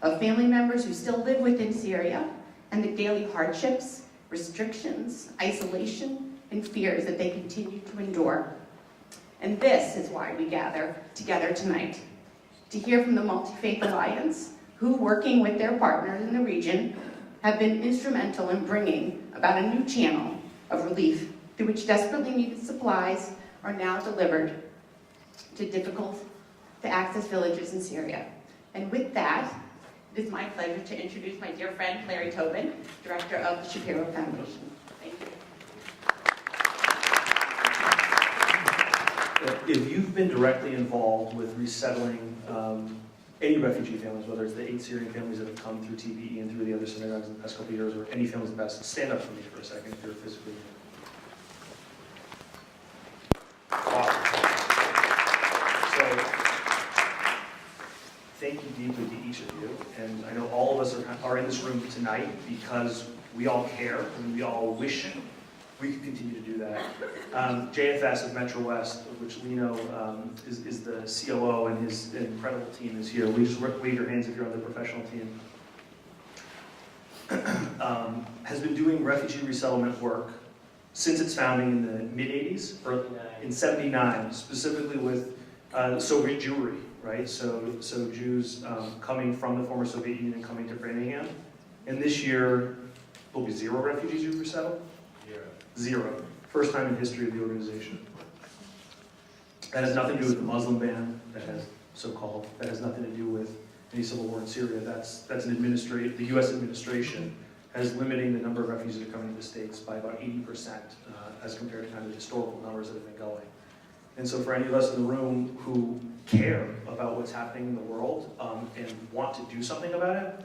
of family members who still live within Syria and the daily hardships, restrictions, isolation, and fears that they continue to endure. And this is why we gather together tonight, to hear from the Multi-Faith Alliance, who, working with their partners in the region, have been instrumental in bringing about a new channel of relief through which desperately needed supplies are now delivered to difficult-to-access villages in Syria. And with that, it is my pleasure to introduce my dear friend, Larry Tobin, Director of the Shapiro Foundation. Thank you. If you've been directly involved with resettling any refugee families, whether it's the 8 Syrian families that have come through TPE and through the other synagogues in the past couple of years, or any families in the past, stand up for me for a second if you're physically here. Awesome. So, thank you deeply to each of you, and I know all of us are in this room tonight because we all care and we all wish we could continue to do that. JFS of Metro West, of which Lino is the COO, and his incredible team is here. We just wave your hands if you're on the professional team. Has been doing refugee resettlement work since its founding in the mid-'80s, or in '79, specifically with Soviet Jewry, right? So Jews coming from the former Soviet Union coming to Framingham. And this year, there'll be 0 refugees who resettled. 0. First time in history of the organization. That has nothing to do with the Muslim ban, that has so-called, that has nothing to do with any civil war in Syria. That's the U.S. administration has limiting the number of refugees that are coming to the States by about 80% as compared to kind of the historical numbers that have been going. And so for any of us in the room who care about what's happening in the world and want to do something about it,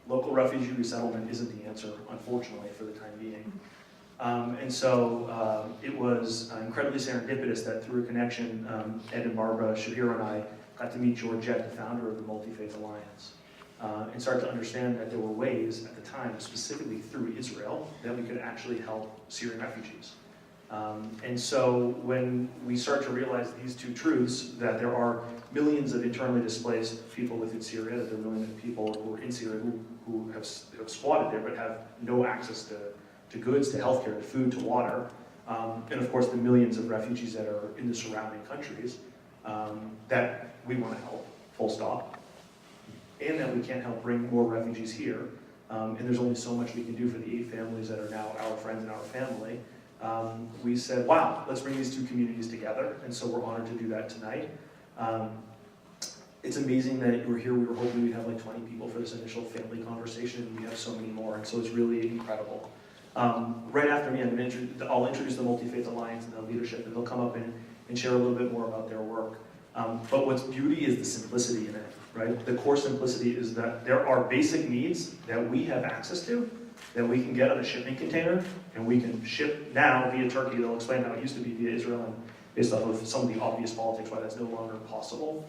local refugee resettlement isn't the answer, unfortunately, for the time being. And so it was incredibly serendipitous that through a connection, Ed and Barbara Shapiro and I got to meet Georgette, the founder of the Multi-Faith Alliance, and started to understand that there were ways at the time, specifically through Israel, that we could actually help Syrian refugees. And so when we start to realize these two truths, that there are millions of internally displaced people within Syria, that there are millions of people who are in Syria who have squatted there but have no access to goods, to healthcare, to food, to water, and of course the millions of refugees that are in the surrounding countries that we want to help, full stop, and that we can't help bring more refugees here. And there's only so much we can do for the 8 families that are now our friends and our family. We said, wow, let's bring these 2 communities together, and so we're honored to do that tonight. It's amazing that we're here. We were hoping we'd have like 20 people for this initial family conversation, and we have so many more, and so it's really incredible. Right after me, I'll introduce the Multi-Faith Alliance and the leadership, and they'll come up and share a little bit more about their work. But what's beauty is the simplicity in it, right? The core simplicity is that there are basic needs that we have access to, that we can get on a shipping container, and we can ship now via Turkey. They'll explain how it used to be via Israel, and based off of some of the obvious politics, why that's no longer possible,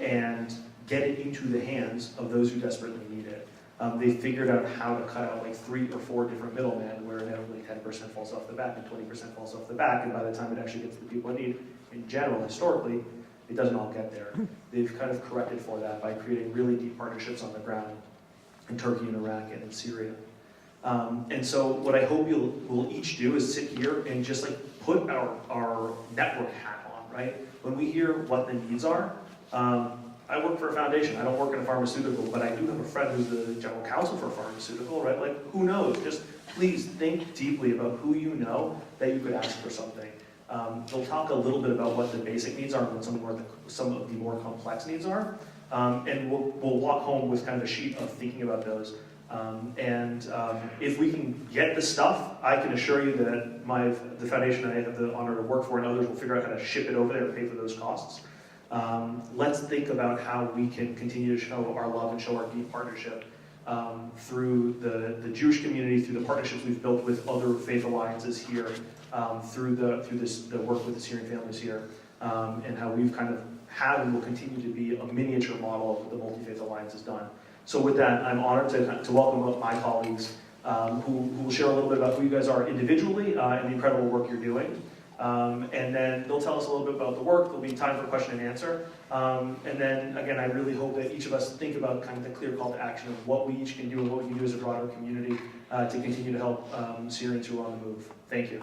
and get it into the hands of those who desperately need it. They figured out how to cut out like 3 or 4 different middlemen, where inevitably 10% falls off the back and 20% falls off the back, and by the time it actually gets to the people in need, in general, historically, it doesn't all get there. They've kind of corrected for that by creating really deep partnerships on the ground in Turkey and Iraq and in Syria. And so what I hope we'll each do is sit here and just like put our network hat on, right? When we hear what the needs are, I work for a foundation. I don't work in a pharmaceutical, but I do have a friend who's the general counsel for a pharmaceutical, right? Like, who knows? Just please think deeply about who you know that you could ask for something. They'll talk a little bit about what the basic needs are and what some of the more complex needs are. And we'll walk home with kind of a sheet of thinking about those. If we can get the stuff, I can assure you that the foundation I have the honor to work for and others will figure out how to ship it over there and pay for those costs. Let's think about how we can continue to show our love and show our deep partnership through the Jewish community, through the partnerships we've built with other faith alliances here, through the work with the Syrian families here, and how we've kind of had and will continue to be a miniature model of what the Multi-Faith Alliance has done. So with that, I'm honored to welcome my colleagues who will share a little bit about who you guys are individually and the incredible work you're doing. And then they'll tell us a little bit about the work. There'll be time for question and answer. And then, again, I really hope that each of us think about kind of the clear call to action of what we each can do and what we can do as a broader community to continue to help Syrians who are on the move. Thank you.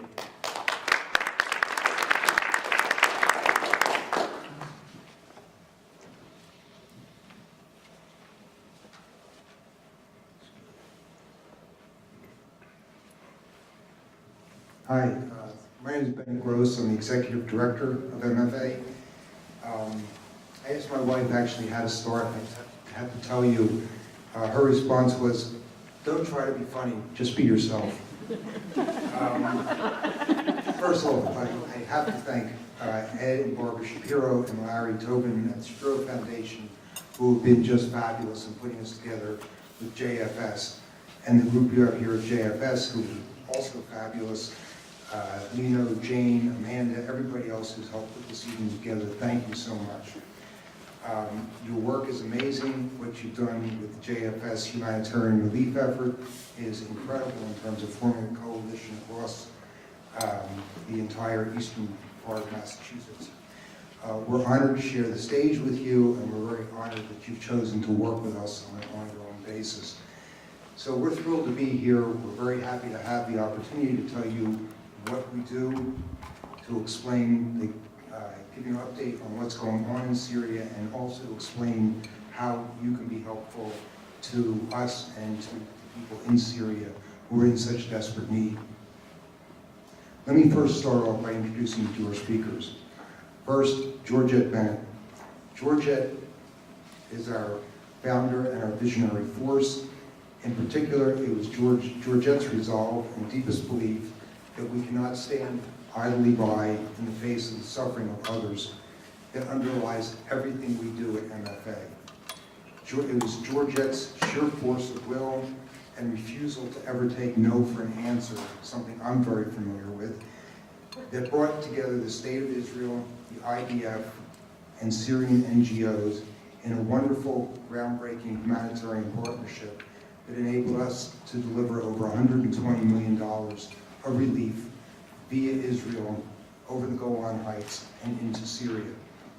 Hi, my name is Ben Gross. I'm the Executive Director of MFA. I asked my wife actually how to start, and I have to tell you, her response was, don't try to be funny, just be yourself. First of all, I have to thank Ed and Barbara Shapiro and Larry Tobin at the Shapiro Foundation, who have been just fabulous in putting us together with JFS. And the group you have here at JFS, who are also fabulous. Lino, Jane, Amanda, everybody else who's helped put this evening together, thank you so much. Your work is amazing. What you've done with the JFS humanitarian relief effort is incredible in terms of forming a coalition across the entire eastern part of Massachusetts. We're honored to share the stage with you, and we're very honored that you've chosen to work with us on an ongoing basis. So we're thrilled to be here. We're very happy to have the opportunity to tell you what we do, to explain, give you an update on what's going on in Syria, and also to explain how you can be helpful to us and to people in Syria who are in such desperate need. Let me first start off by introducing you to our speakers. First, Georgette Bennett. Georgette is our founder and our visionary force. In particular, it was Georgette's resolve and deepest belief that we cannot stand idly by in the face of the suffering of others that underlies everything we do at MFA. It was Georgette's sheer force of will and refusal to ever take no for an answer, something I'm very familiar with, that brought together the State of Israel, the IDF, and Syrian NGOs in a wonderful, groundbreaking humanitarian partnership that enabled us to deliver over $120 million of relief via Israel over the Golan Heights and into Syria.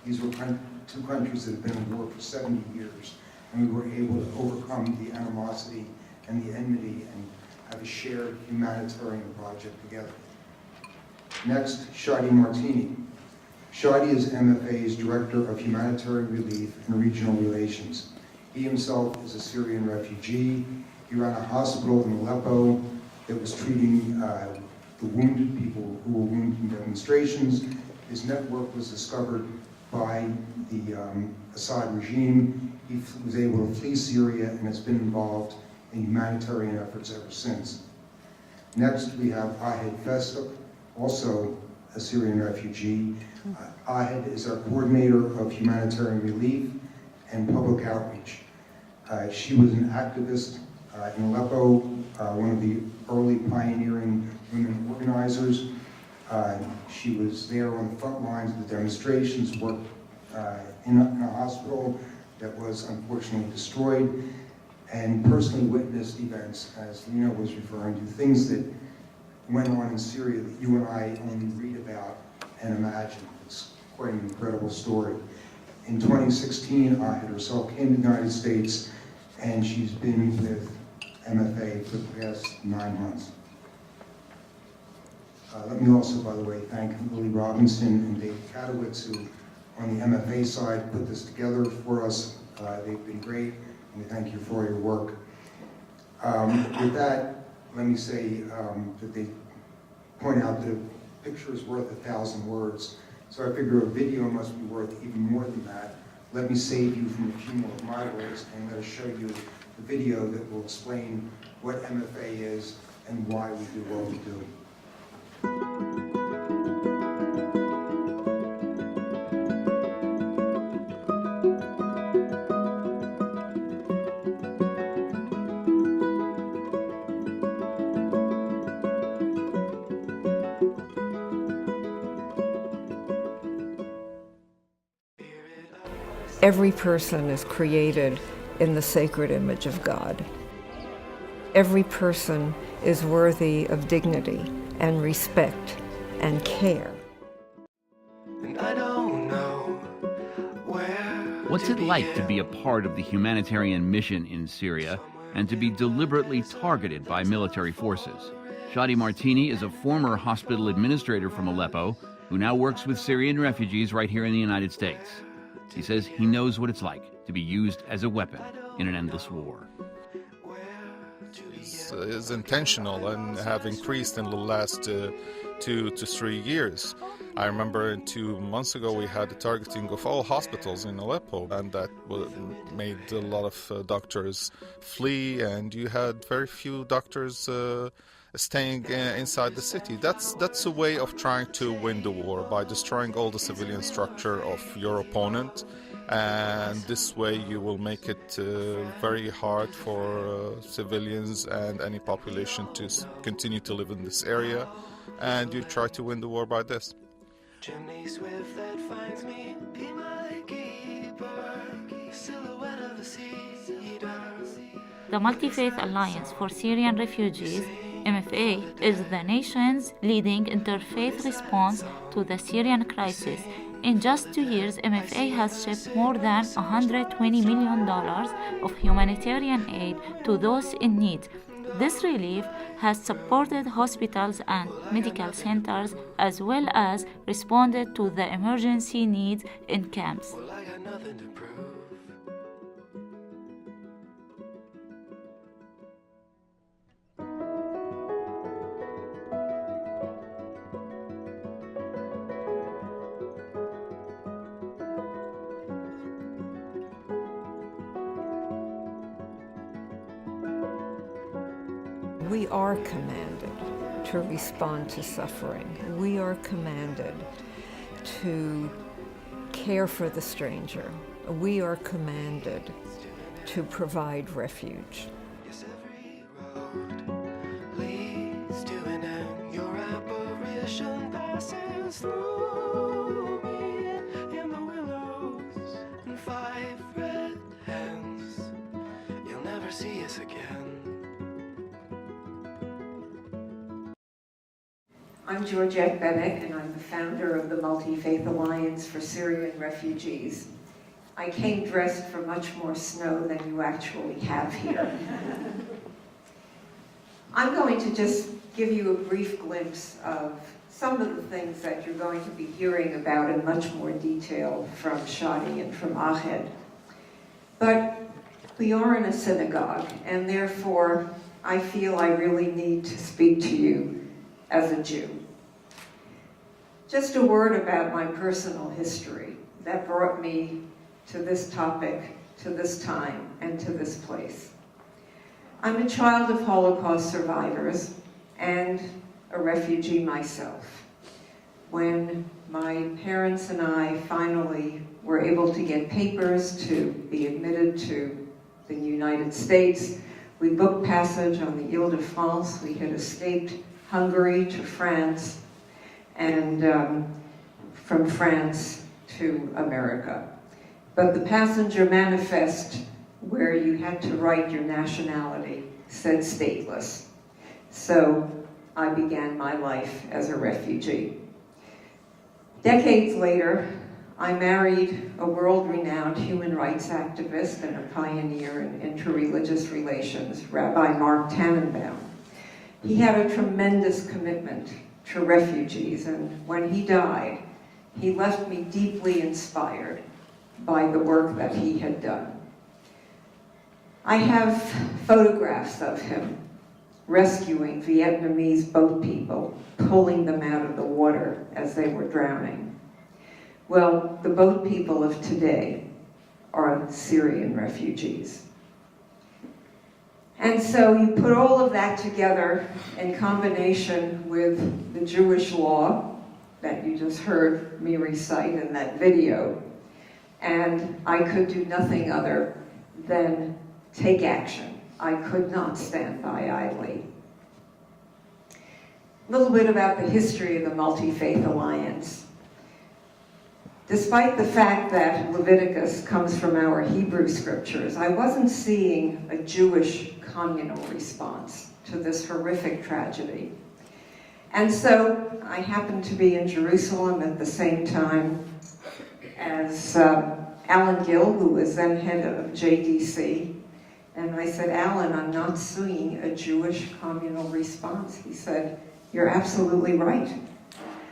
These were two countries that have been in war for 70 years, and we were able to overcome the animosity and the enmity and have a shared humanitarian project together. Next, Shadi Martini. Shadi is MFA's Director of Humanitarian Relief and Regional Relations. He himself is a Syrian refugee. He ran a hospital in Aleppo that was treating the wounded people who were wounded in demonstrations. His network was discovered by the Assad regime. He was able to flee Syria and has been involved in humanitarian efforts ever since. Next, we have Ahed Festuk, also a Syrian refugee. Ahed is our coordinator of humanitarian relief and public outreach. She was an activist in Aleppo, one of the early pioneering women organizers. She was there on the front lines of the demonstrations, worked in a hospital that was unfortunately destroyed, and personally witnessed events, as Lena was referring to, things that went on in Syria that you and I only read about and imagine. It's quite an incredible story. In 2016, Ahed herself came to the United States, and she's been with MFA for the past 9 months. Let me also, by the way, thank Lily Robinson and Dave Katowitz, who on the MFA side put this together for us. They've been great, and we thank you for all your work. With that, let me say that they point out that a picture is worth 1,000 words. So I figure a video must be worth even more than that. Let me save you from a few more of my words and let us show you the video that will explain what MFA is and why we do what we do. Every person is created in the sacred image of God. Every person is worthy of dignity and respect and care. and I don't know where. What's it like to be a part of the humanitarian mission in Syria and to be deliberately targeted by military forces? Shadi Martini is a former hospital administrator from Aleppo who now works with Syrian refugees right here in the United States. He says he knows what it's like to be used as a weapon in an endless war. Is intentional and have increased in the last 2 to 3 years. I remember 2 months ago we had the targeting of all hospitals in Aleppo, and that made a lot of doctors flee, and you had very few doctors staying inside the city. That's a way of trying to win the war, by destroying all the civilian structure of your opponent, and this way you will make it very hard for civilians and any population to continue to live in this area, and you try to win the war by this. Chimney swift that finds me, be my keeper, silhouette of the cedar. The Multi-Faith Alliance for Syrian Refugees, MFA, is the nation's leading interfaith response to the Syrian crisis. In just 2 years, MFA has shipped more than $120 million of humanitarian aid to those in need. This relief has supported hospitals and medical centers, as well as responded to the emergency needs in camps. Well, I got nothing to prove. We are commanded to respond to suffering. We are commanded to care for the stranger. We are commanded to provide refuge. Yes, every road leads to an end. Your apparition passes through me in the willows and 5 red hens. You'll never see us again. I'm Georgette Bennett, and I'm the founder of the Multi-Faith Alliance for Syrian Refugees. I came dressed for much more snow than you actually have here. I'm going to just give you a brief glimpse of some of the things that you're going to be hearing about in much more detail from Shadi and from Ahed. But we are in a synagogue, and therefore I feel I really need to speak to you as a Jew. Just a word about my personal history that brought me to this topic, to this time, and to this place. I'm a child of Holocaust survivors and a refugee myself. When my parents and I finally were able to get papers to be admitted to the United States, we booked passage on the Ile-de-France. We had escaped Hungary to France, and from France to America. But the passenger manifest, where you had to write your nationality, said stateless. So I began my life as a refugee. Decades later, I married a world-renowned human rights activist and a pioneer in interreligious relations, Rabbi Mark Tannenbaum. He had a tremendous commitment to refugees, and when he died, he left me deeply inspired by the work that he had done. I have photographs of him rescuing Vietnamese boat people, pulling them out of the water as they were drowning. Well, the boat people of today are Syrian refugees. And so you put all of that together in combination with the Jewish law that you just heard me recite in that video, and I could do nothing other than take action. I could not stand by idly. A little bit about the history of the Multi-Faith Alliance. Despite the fact that Leviticus comes from our Hebrew scriptures, I wasn't seeing a Jewish communal response to this horrific tragedy. And so I happened to be in Jerusalem at the same time as Alan Gill, who was then head of JDC. And I said, Alan, I'm not seeing a Jewish communal response. He said, you're absolutely right.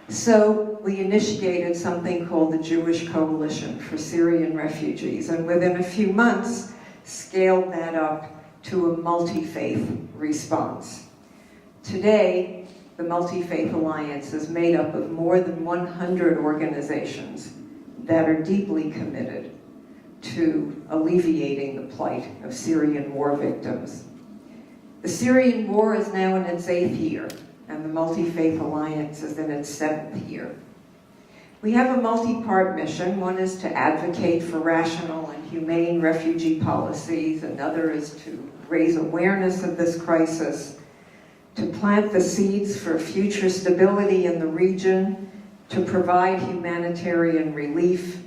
So we initiated something called the Jewish Coalition for Syrian Refugees, and within a few months scaled that up to a multi-faith response. Today, the Multi-Faith Alliance is made up of more than 100 organizations that are deeply committed to alleviating the plight of Syrian war victims. The Syrian war is now in its 8th year, and the Multi-Faith Alliance is in its 7th year. We have a multi-part mission. One is to advocate for rational and humane refugee policies. Another is to raise awareness of this crisis, to plant the seeds for future stability in the region, to provide humanitarian relief.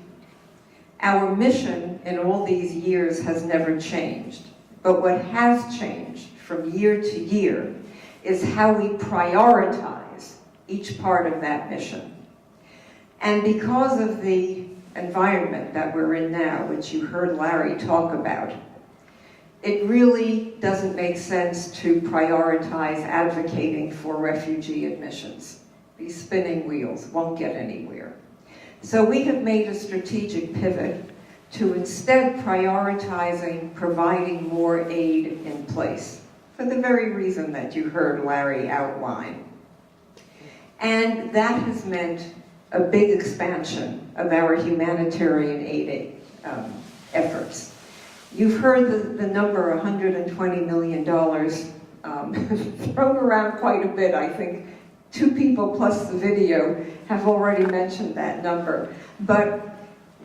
Our mission in all these years has never changed, but what has changed from year to year is how we prioritize each part of that mission. And because of the environment that we're in now, which you heard Larry talk about, it really doesn't make sense to prioritize advocating for refugee admissions. These spinning wheels won't get anywhere. So we have made a strategic pivot to instead prioritizing providing more aid in place, for the very reason that you heard Larry outline. And that has meant a big expansion of our humanitarian aid efforts. You've heard the number $120 million thrown around quite a bit. I think 2 people plus the video have already mentioned that number. But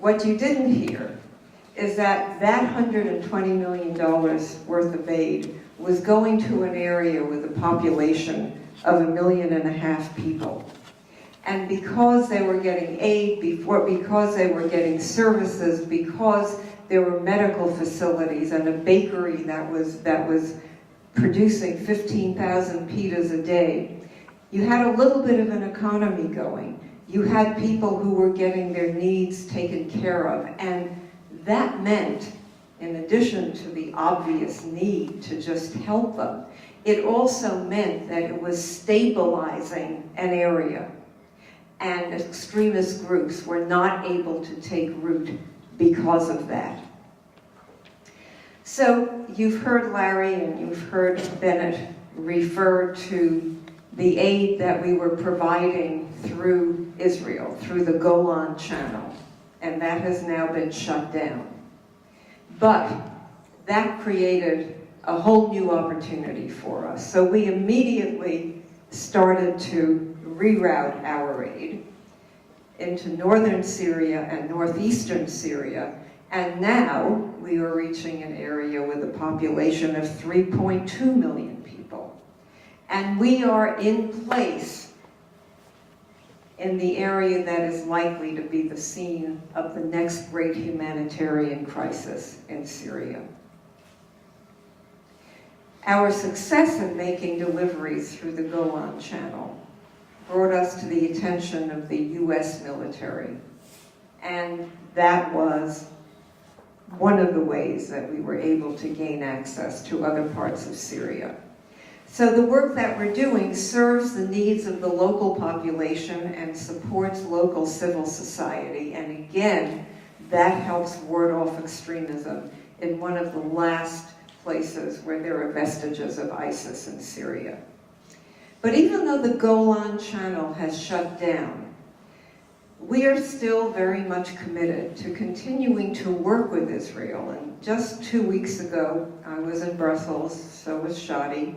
what you didn't hear is that that $120 million worth of aid was going to an area with a population of 1.5 million people. And because they were getting aid because they were getting services, because there were medical facilities and a bakery that was producing 15,000 pitas a day, you had a little bit of an economy going. You had people who were getting their needs taken care of, and that meant, in addition to the obvious need to just help them, it also meant that it was stabilizing an area, and extremist groups were not able to take root because of that. So you've heard Larry and you've heard Bennett refer to the aid that we were providing through Israel, through the Golan Channel, and that has now been shut down. But that created a whole new opportunity for us. So we immediately started to reroute our aid into northern Syria and northeastern Syria, and now we are reaching an area with a population of 3.2 million people. And we are in place in the area that is likely to be the scene of the next great humanitarian crisis in Syria. Our success in making deliveries through the Golan Channel brought us to the attention of the US military. And that was one of the ways that we were able to gain access to other parts of Syria. So the work that we're doing serves the needs of the local population and supports local civil society. And again, that helps ward off extremism in one of the last places where there are vestiges of ISIS in Syria. But even though the Golan Channel has shut down, we are still very much committed to continuing to work with Israel. And just 2 weeks ago, I was in Brussels, so was Shadi,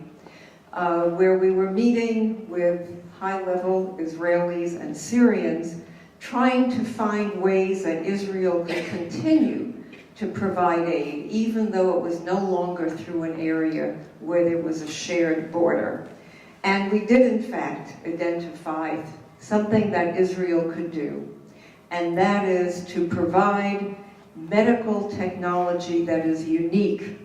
where we were meeting with high-level Israelis and Syrians, trying to find ways that Israel could continue to provide aid, even though it was no longer through an area where there was a shared border. And we did, in fact, identify something that Israel could do, and that is to provide medical technology that is unique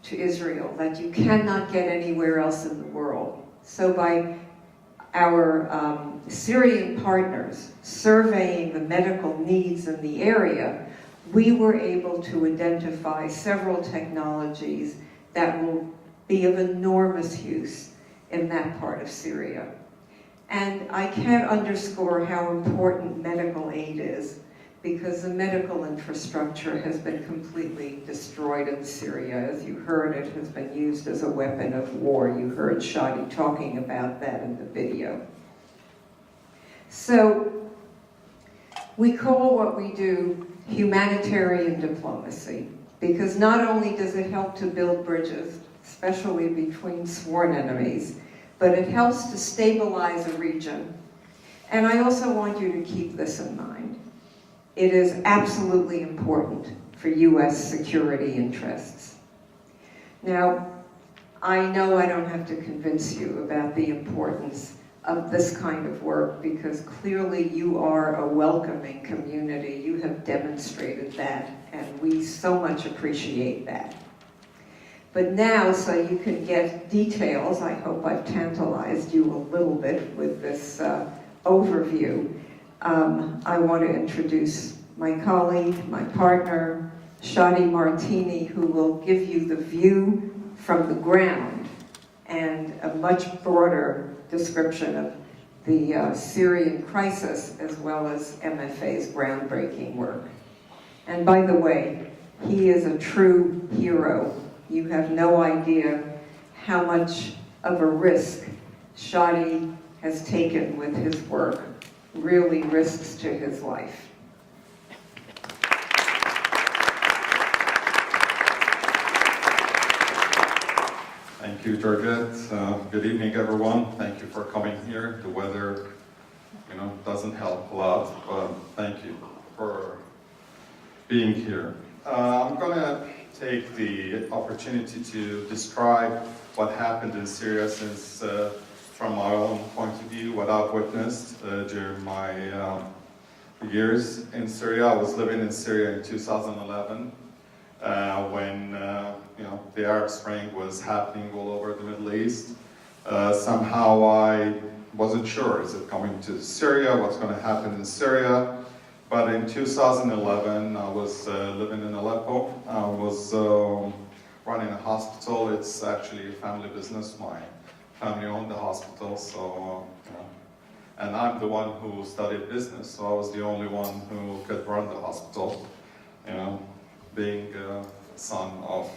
to Israel, that you cannot get anywhere else in the world. So by our Syrian partners surveying the medical needs in the area, we were able to identify several technologies that will be of enormous use in that part of Syria. And I can't underscore how important medical aid is, because the medical infrastructure has been completely destroyed in Syria. As you heard, it has been used as a weapon of war. You heard Shadi talking about that in the video. So we call what we do humanitarian diplomacy, because not only does it help to build bridges, especially between sworn enemies, but it helps to stabilize a region. And I also want you to keep this in mind. It is absolutely important for U.S. security interests. Now, I know I don't have to convince you about the importance of this kind of work, because clearly you are a welcoming community. You have demonstrated that, and we so much appreciate that. But now, so you can get details, I hope I've tantalized you a little bit with this overview. I want to introduce my colleague, my partner, Shadi Martini, who will give you the view from the ground and a much broader description of the Syrian crisis, as well as MFA's groundbreaking work. And by the way, he is a true hero. You have no idea how much of a risk Shadi has taken with his work, really risks to his life. Thank you, Georgette. Good evening, everyone. Thank you for coming here. The weather, doesn't help a lot, but thank you for being here. I'm going to take the opportunity to describe what happened in Syria since, from my own point of view, what I've witnessed during my years in Syria. I was living in Syria in 2011 when the Arab Spring was happening all over the Middle East. Somehow I wasn't sure, is it coming to Syria? What's going to happen in Syria? But in 2011, I was living in Aleppo. I was running a hospital. It's actually a family business. My family owned the hospital, so and I'm the one who studied business, so I was the only one who could run the hospital. Being son of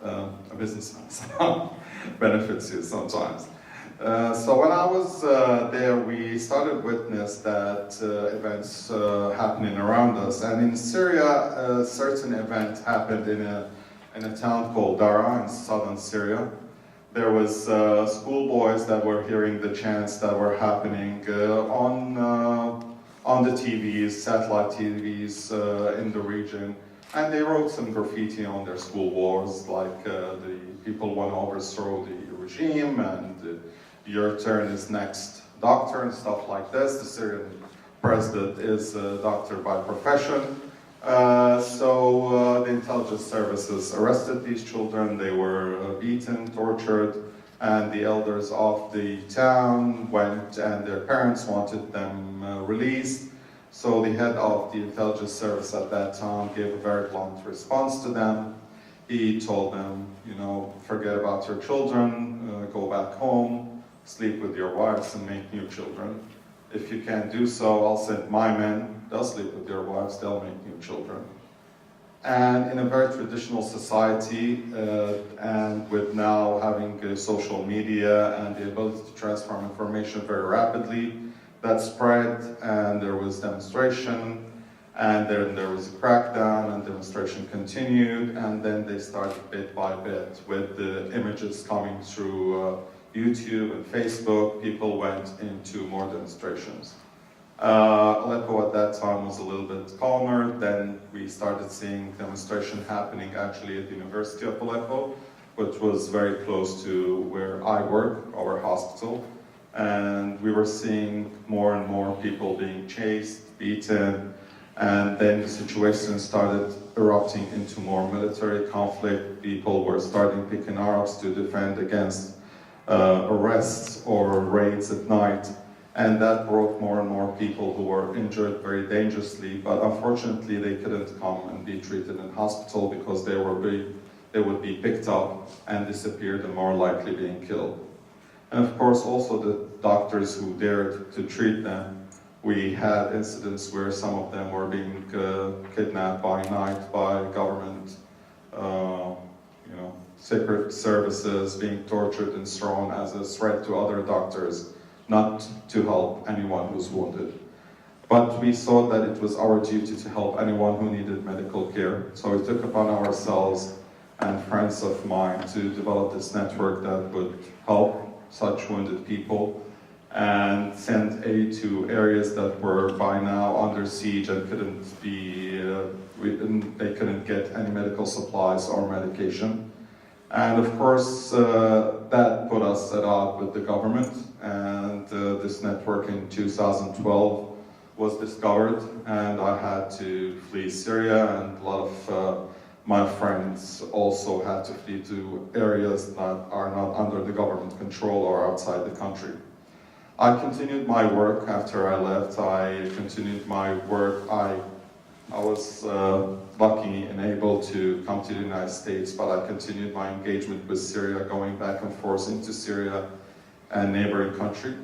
a businessman, so benefits you sometimes. So when I was there, we started witness that events happening around us. And in Syria, a certain event happened in a town called Dara in southern Syria. There was schoolboys that were hearing the chants that were happening on the TVs, satellite TVs in the region. And they wrote some graffiti on their school walls, like the people want to overthrow the regime, and your turn is next, doctor, and stuff like this. The Syrian president is a doctor by profession. So the intelligence services arrested these children. They were beaten, tortured, and the elders of the town went, and their parents wanted them released. So the head of the intelligence service at that time gave a very blunt response to them. He told them, forget about your children, go back home, sleep with your wives and make new children. If you can't do so, I'll send my men, they'll sleep with their wives, they'll make new children. And in a very traditional society, and with now having social media and the ability to transform information very rapidly, that spread, and there was demonstration, and then there was a crackdown, and demonstration continued, and then they started bit by bit with the images coming through YouTube and Facebook. People went into more demonstrations. Aleppo at that time was a little bit calmer. Then we started seeing demonstration happening actually at the University of Aleppo, which was very close to where I work, our hospital. And we were seeing more and more people being chased, beaten, and then the situation started erupting into more military conflict. People were starting picking arms to defend against arrests or raids at night, and that brought more and more people who were injured very dangerously, but unfortunately they couldn't come and be treated in hospital because they would be picked up and disappeared and more likely being killed. And of course also the doctors who dared to treat them. We had incidents where some of them were being kidnapped by night by government, secret services, being tortured and thrown as a threat to other doctors, not to help anyone who's wounded. But we thought that it was our duty to help anyone who needed medical care. So we took upon ourselves and friends of mine to develop this network that would help such wounded people and send aid to areas that were by now under siege and they couldn't get any medical supplies or medication. And of course, that put us at odds with the government, and this network in 2012 was discovered, and I had to flee Syria, and a lot of my friends also had to flee to areas that are not under the government control or outside the country. I continued my work after I left. I continued my work. I was lucky and able to come to the United States, but I continued my engagement with Syria, going back and forth into Syria and neighboring country.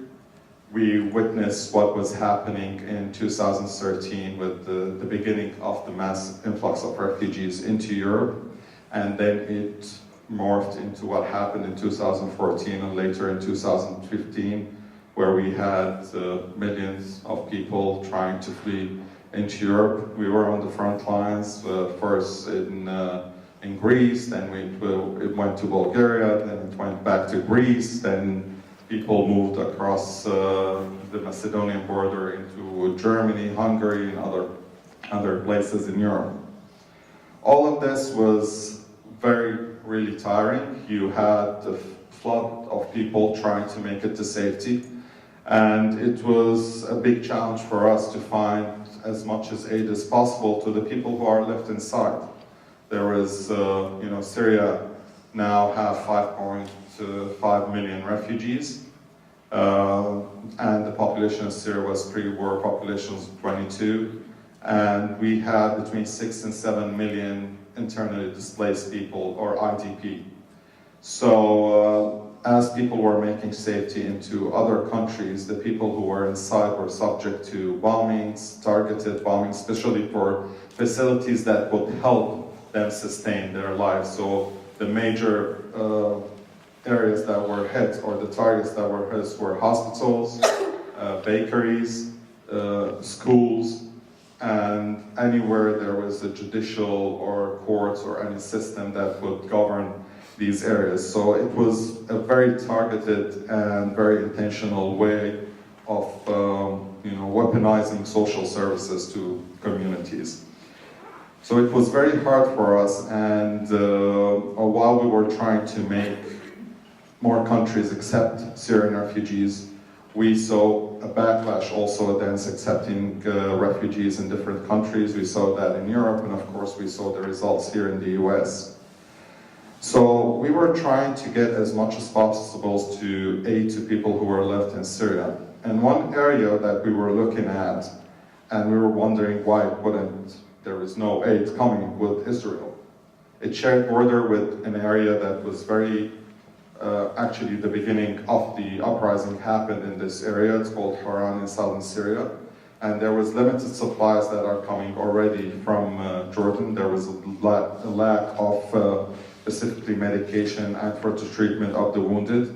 We witnessed what was happening in 2013 with the beginning of the mass influx of refugees into Europe, and then it morphed into what happened in 2014 and later in 2015, where we had millions of people trying to flee into Europe. We were on the front lines, first in Greece, then it went to Bulgaria, then it went back to Greece, then people moved across the Macedonian border into Germany, Hungary, and other places in Europe. All of this was really tiring. You had a flood of people trying to make it to safety, and it was a big challenge for us to find as much as aid as possible to the people who are left inside. There is, Syria now have 5.5 million refugees, and the population of Syria was pre-war population of 22, and we had between 6 and 7 million internally displaced people, or IDP. So as people were making safety into other countries, the people who were inside were subject to bombings, targeted bombings, especially for facilities that would help them sustain their lives. So the major areas that were hit, or the targets that were hit, were hospitals, bakeries, schools, and anywhere there was a judicial or courts or any system that would govern these areas. So it was a very targeted and very intentional way of weaponizing social services to communities. So it was very hard for us, and while we were trying to make more countries accept Syrian refugees, we saw a backlash also against accepting refugees in different countries. We saw that in Europe, and of course we saw the results here in the US. So we were trying to get as much as possible to aid to people who were left in Syria. And one area that we were looking at, and we were wondering why there is no aid coming with Israel. It shared border with an area that was actually the beginning of the uprising happened in this area. It's called Haran in southern Syria. And there was limited supplies that are coming already from Jordan. There was a lack of specifically medication and for the treatment of the wounded.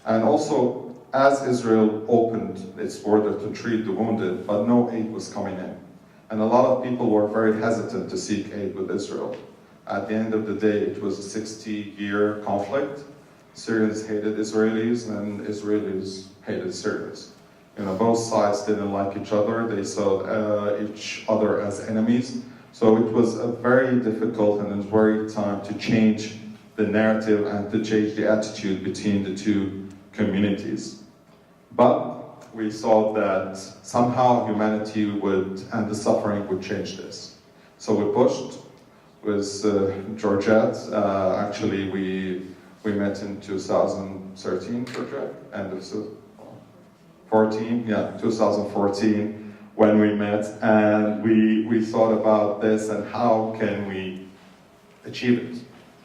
And also, as Israel opened its border to treat the wounded, but no aid was coming in. And a lot of people were very hesitant to seek aid with Israel. At the end of the day, it was a 60-year conflict. Syrians hated Israelis, and Israelis hated Syrians. Both sides didn't like each other. They saw each other as enemies. So it was a very difficult and a very time to change the narrative and to change the attitude between the two communities. But we saw that somehow humanity and the suffering would change this. So we pushed with Georgette. Actually, we We met in 2013, Georgia, end of 14, yeah, 2014, when we met, and we thought about this and how can we achieve it.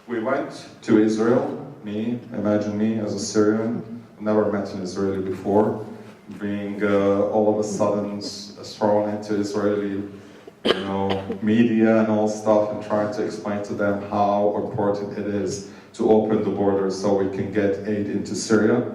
We went to Israel, imagine me as a Syrian, never met an Israeli before, being all of a sudden thrown into Israeli media and all stuff, and trying to explain to them how important it is to open the borders so we can get aid into Syria.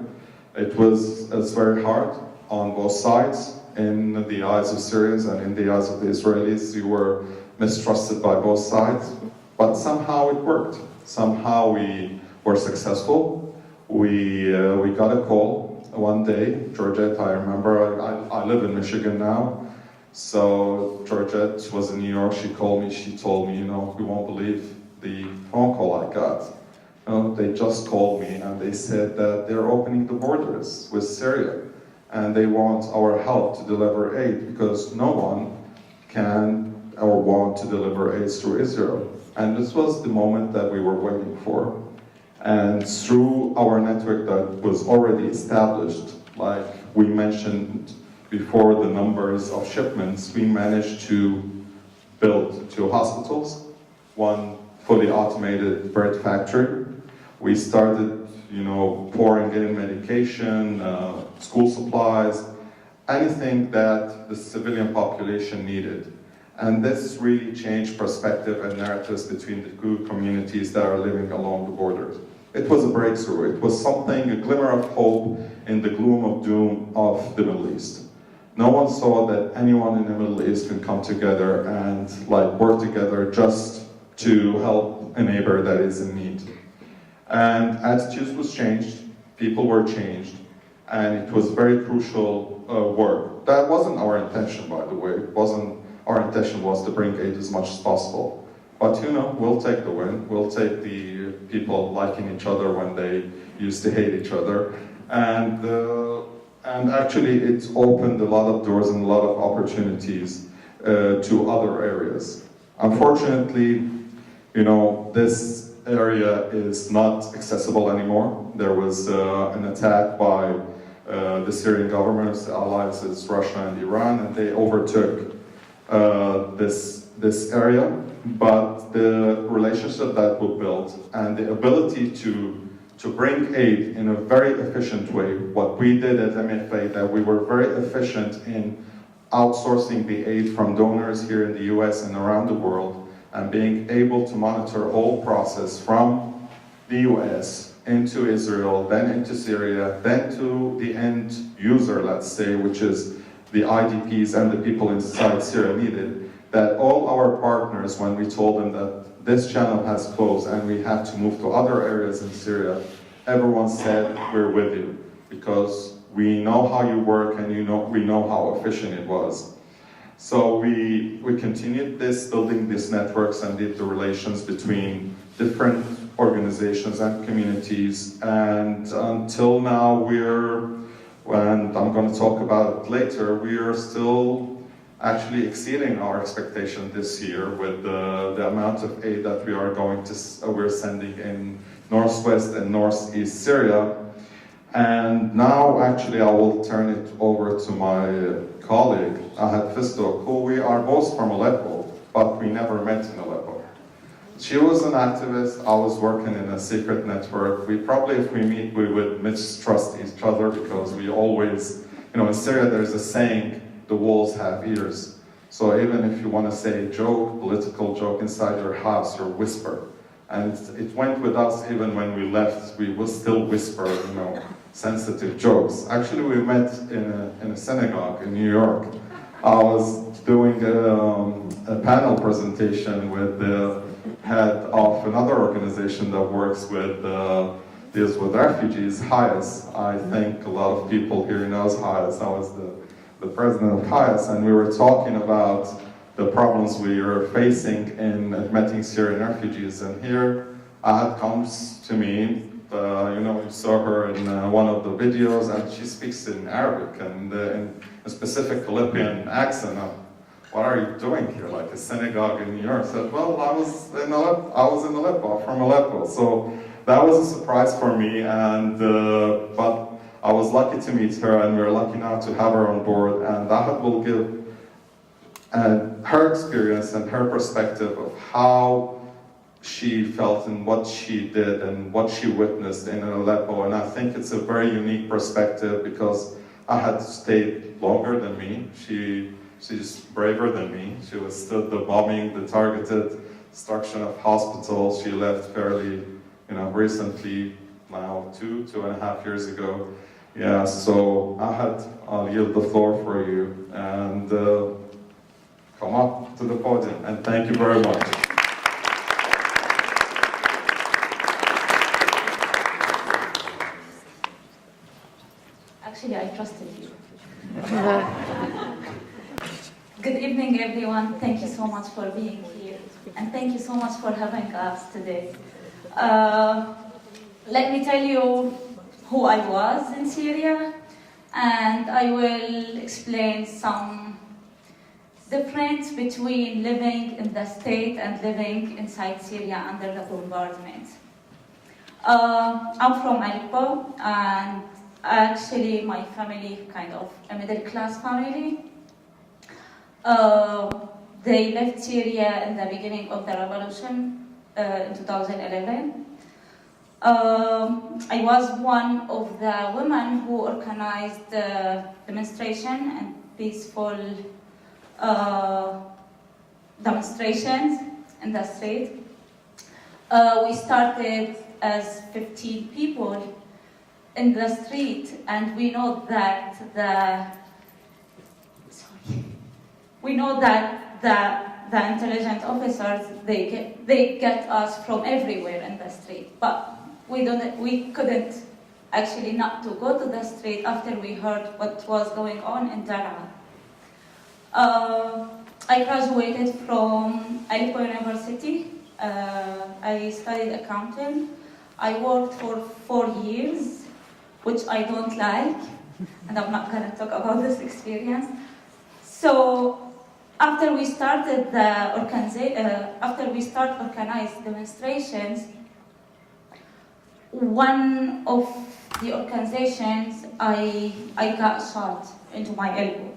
It's very hard on both sides. In the eyes of Syrians and in the eyes of the Israelis, you were mistrusted by both sides, but somehow it worked. Somehow we were successful. We got a call one day. Georgette, I remember, I live in Michigan now, so Georgette was in New York. She called me, she told me, you won't believe the phone call I got. They just called me and they said that they're opening the borders with Syria and they want our help to deliver aid because no one can or want to deliver aid through Israel. And this was the moment that we were waiting for. And through our network that was already established, like we mentioned before, the numbers of shipments, we managed to build 2 hospitals, 1 fully automated bird factory. We started, pouring in medication, school supplies, anything that the civilian population needed. And this really changed perspective and narratives between the 2 communities that are living along the borders. It was a breakthrough. It was something, a glimmer of hope in the gloom of doom of the Middle East. No one saw that anyone in the Middle East can come together and work together just to help a neighbor that is in need. And attitudes was changed, people were changed, and it was very crucial work. That wasn't our intention, by the way. Our intention was to bring aid as much as possible. But we'll take the win. We'll take the people liking each other when they used to hate each other. And actually it's opened a lot of doors and a lot of opportunities to other areas. Unfortunately, this area is not accessible anymore. There was an attack by the Syrian government, the allies, it's Russia and Iran, and they overtook this area. But the relationship that we built and the ability to bring aid in a very efficient way, what we did at MFA, that we were very efficient in outsourcing the aid from donors here in the US and around the world, and being able to monitor all process from the US into Israel, then into Syria, then to the end user, let's say, which is the IDPs and the people inside Syria needed, that all our partners, when we told them that this channel has closed and we have to move to other areas in Syria, everyone said, we're with you, because we know how you work and we know how efficient it was. So we continued building these networks and did the relations between different organizations and communities, and until now and I'm going to talk about it later, we are still actually exceeding our expectation this year with the amount of aid that we're sending in northwest and northeast Syria. And now actually I will turn it over to my colleague, Ahad Fistok, who we are both from Aleppo, but we never met in Aleppo. She was an activist, I was working in a secret network. We probably, if we meet, we would mistrust each other because we always, in Syria there's a saying, the walls have ears. So even if you want to say a joke, political joke inside your house, you whisper. And it went with us even when we left, we will still whisper, sensitive jokes. Actually, we met in a synagogue in New York. I was doing a panel presentation with the head of another organization that works with deals with refugees, Hayes. I think a lot of people here knows Hayes. I was the president of Hayes, and we were talking about the problems we are facing in admitting Syrian refugees. And here Ahad comes to me. You saw her in one of the videos, and she speaks in Arabic and in a specific Philippine accent. what are you doing here, like a synagogue in New York? I said, well, I was in Aleppo, from Aleppo. So that was a surprise for me, and but I was lucky to meet her, and we're lucky now to have her on board, and that will give her experience and her perspective of how she felt and what she did and what she witnessed in Aleppo. And I think it's a very unique perspective because I had stayed longer than me. She's braver than me. She withstood the bombing, the targeted destruction of hospitals. She left fairly, recently, now 2.5 years ago. Yeah, so I'll yield the floor for you, and come up to the podium, and thank you very much. Actually, I trusted you. Good evening, everyone. Thank you so much for being here, and thank you so much for having us today. Let me tell you who I was in Syria, and I will explain some difference between living in the state and living inside Syria under the bombardment. I'm from Aleppo, and actually my family kind of a middle-class family. They left Syria in the beginning of the revolution in 2011. I was one of the women who organized the demonstration and peaceful demonstrations in the street. We started as 15 people in the street, and we know that the intelligence officers, they get us from everywhere in the street, but we couldn't actually not to go to the street after we heard what was going on in Daraa. I graduated from Aleppo University. I studied accounting. I worked for 4 years, which I don't like, and I'm not going to talk about this experience. So after we started organized demonstrations, one of the organizations, I got shot into my elbow.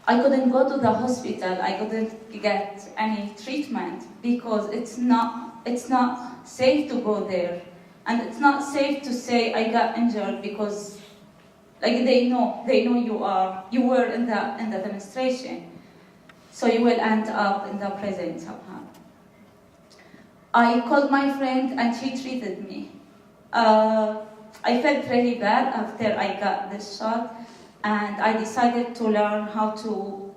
I couldn't go to the hospital. I couldn't get any treatment because it's not safe to go there, and it's not safe to say I got injured because, like, they know you were in the demonstration, so you will end up in the prison somehow. I called my friend and she treated me. I felt really bad after I got this shot, and I decided to learn how to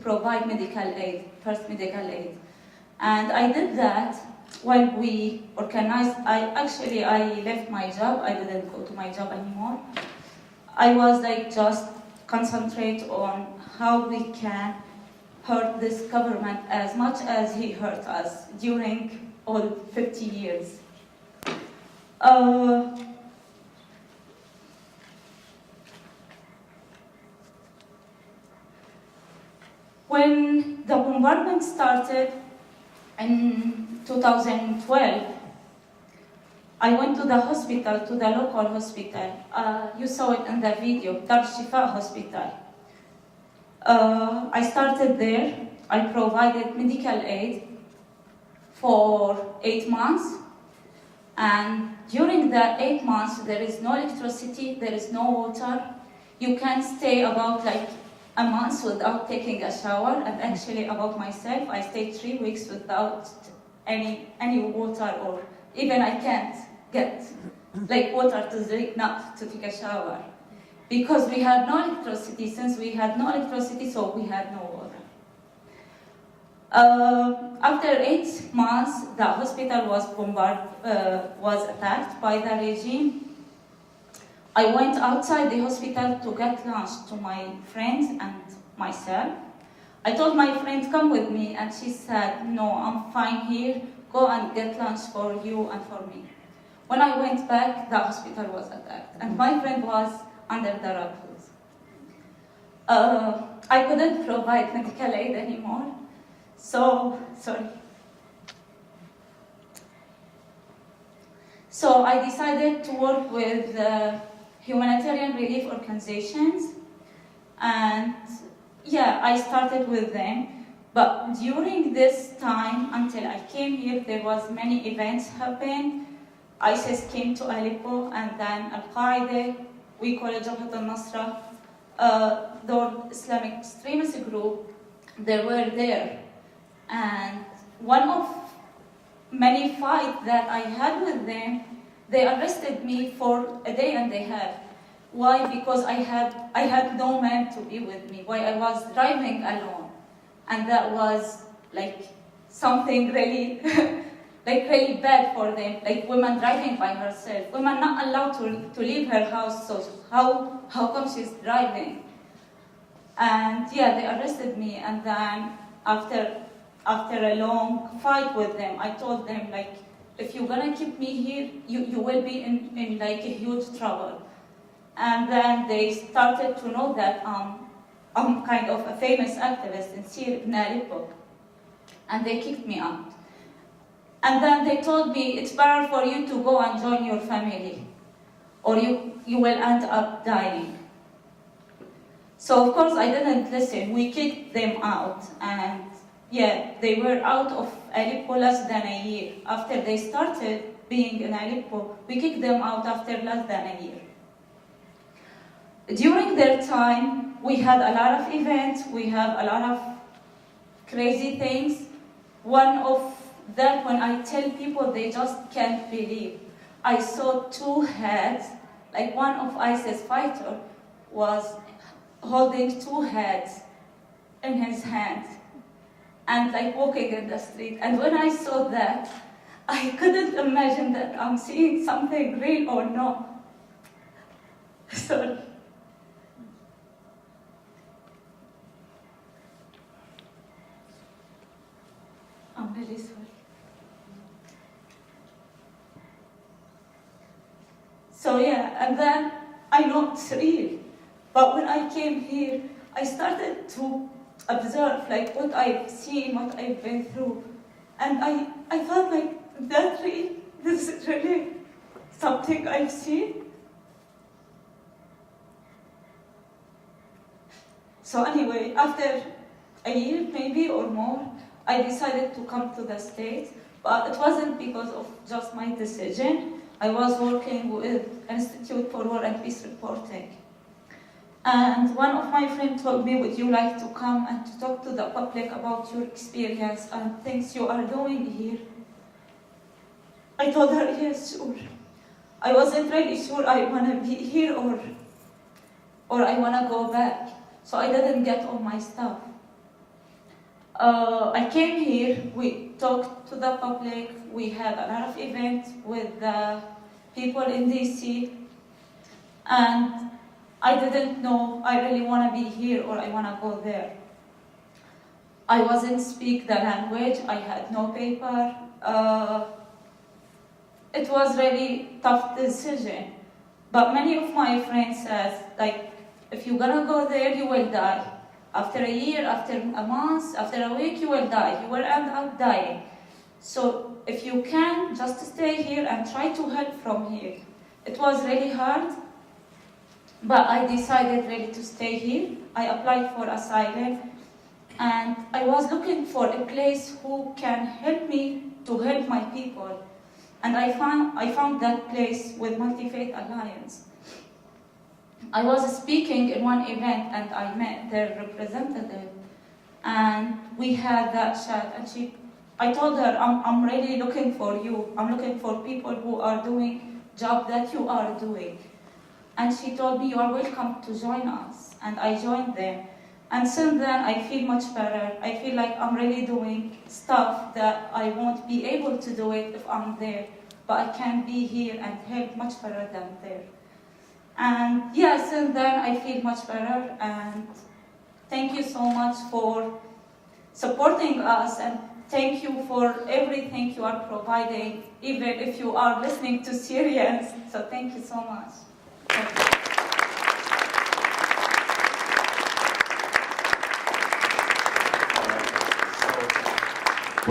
provide medical aid, first medical aid. And I did that while we organized. I left my job. I didn't go to my job anymore. I was just concentrate on how we can hurt this government as much as he hurt us during all 50 years. When the bombardment started in 2012, I went to the hospital, to the local hospital. You saw it in the video, Dar Shifa Hospital. I started there. I provided medical aid for 8 months. And during the 8 months, there is no electricity, there is no water. You can stay about a month without taking a shower. And actually, about myself, I stayed 3 weeks without any water, or even I can't get water to drink, not to take a shower, because we had no electricity. Since we had no electricity, so we had no water. After 8 months, the hospital was attacked by the regime. I went outside the hospital to get lunch to my friends and myself. I told my friend, come with me, and she said, no, I'm fine here. Go and get lunch for you and for me. When I went back, the hospital was attacked, and my friend was under the rifles. I couldn't provide medical aid anymore. So I decided to work with humanitarian relief organizations, and I started with them. But during this time, until I came here, there was many events happened. ISIS came to Aleppo, and then Al-Qaeda, we call it Jabhat al-Nusra, the Islamic extremist group, they were there. And one of many fights that I had with them, they arrested me for a day and a half. Why? Because I had no man to be with me. Why? I was driving alone. And that was like something really, really bad for them. Like women driving by herself. Women not allowed to leave her house, so how come she's driving? And they arrested me, and then after a long fight with them, I told them, like, if you're gonna keep me here, you will be in like a huge trouble. And then they started to know that I'm kind of a famous activist in Syria, in Aleppo, and they kicked me out. And then they told me, it's better for you to go and join your family, or you will end up dying. So of course I didn't listen. We kicked them out, and they were out of Aleppo less than a year. After they started being in Aleppo, we kicked them out after less than a year. During their time, we had a lot of events, we have a lot of crazy things. One of that, when I tell people, they just can't believe. I saw two heads, like one of ISIS fighter was holding two heads in his hands and like walking in the street. And when I saw that, I couldn't imagine that I'm seeing something real or not. Sorry. I'm really sorry. So and then I know it's real. But when I came here, I started to observe like what I've seen, what I've been through. And I felt like that's real. This is really something I've seen. So anyway, after a year maybe or more, I decided to come to the States, but it wasn't because of just my decision. I was working with Institute for War and Peace Reporting. And one of my friends told me, would you like to come and to talk to the public about your experience and things you are doing here? I told her, yes, sure. I wasn't really sure I want to be here or I want to go back. So I didn't get all my stuff. I came here, we talked to the public, we had a lot of events with the people in DC, and I didn't know I really want to be here or I want to go there. I wasn't speak the language, I had no paper. It was really tough decision. But many of my friends said, like, if you're gonna go there, you will die. After a year, after a month, after a week, you will die. You will end up dying. So if you can, just stay here and try to help from here. It was really hard, but I decided really to stay here. I applied for asylum, and I was looking for a place who can help me to help my people. And I found that place with Multi-Faith Alliance. I was speaking in one event and I met their representative, and we had that chat, and I told her, I'm really looking for you. I'm looking for people who are doing job that you are doing. And she told me, you are welcome to join us. And I joined them. And since then, I feel much better. I feel like I'm really doing stuff that I won't be able to do it if I'm there. But I can be here and help much better than there. And since then I feel much better, and thank you so much for supporting us, and thank you for everything you are providing, even if you are listening to Syrians. So thank you so much.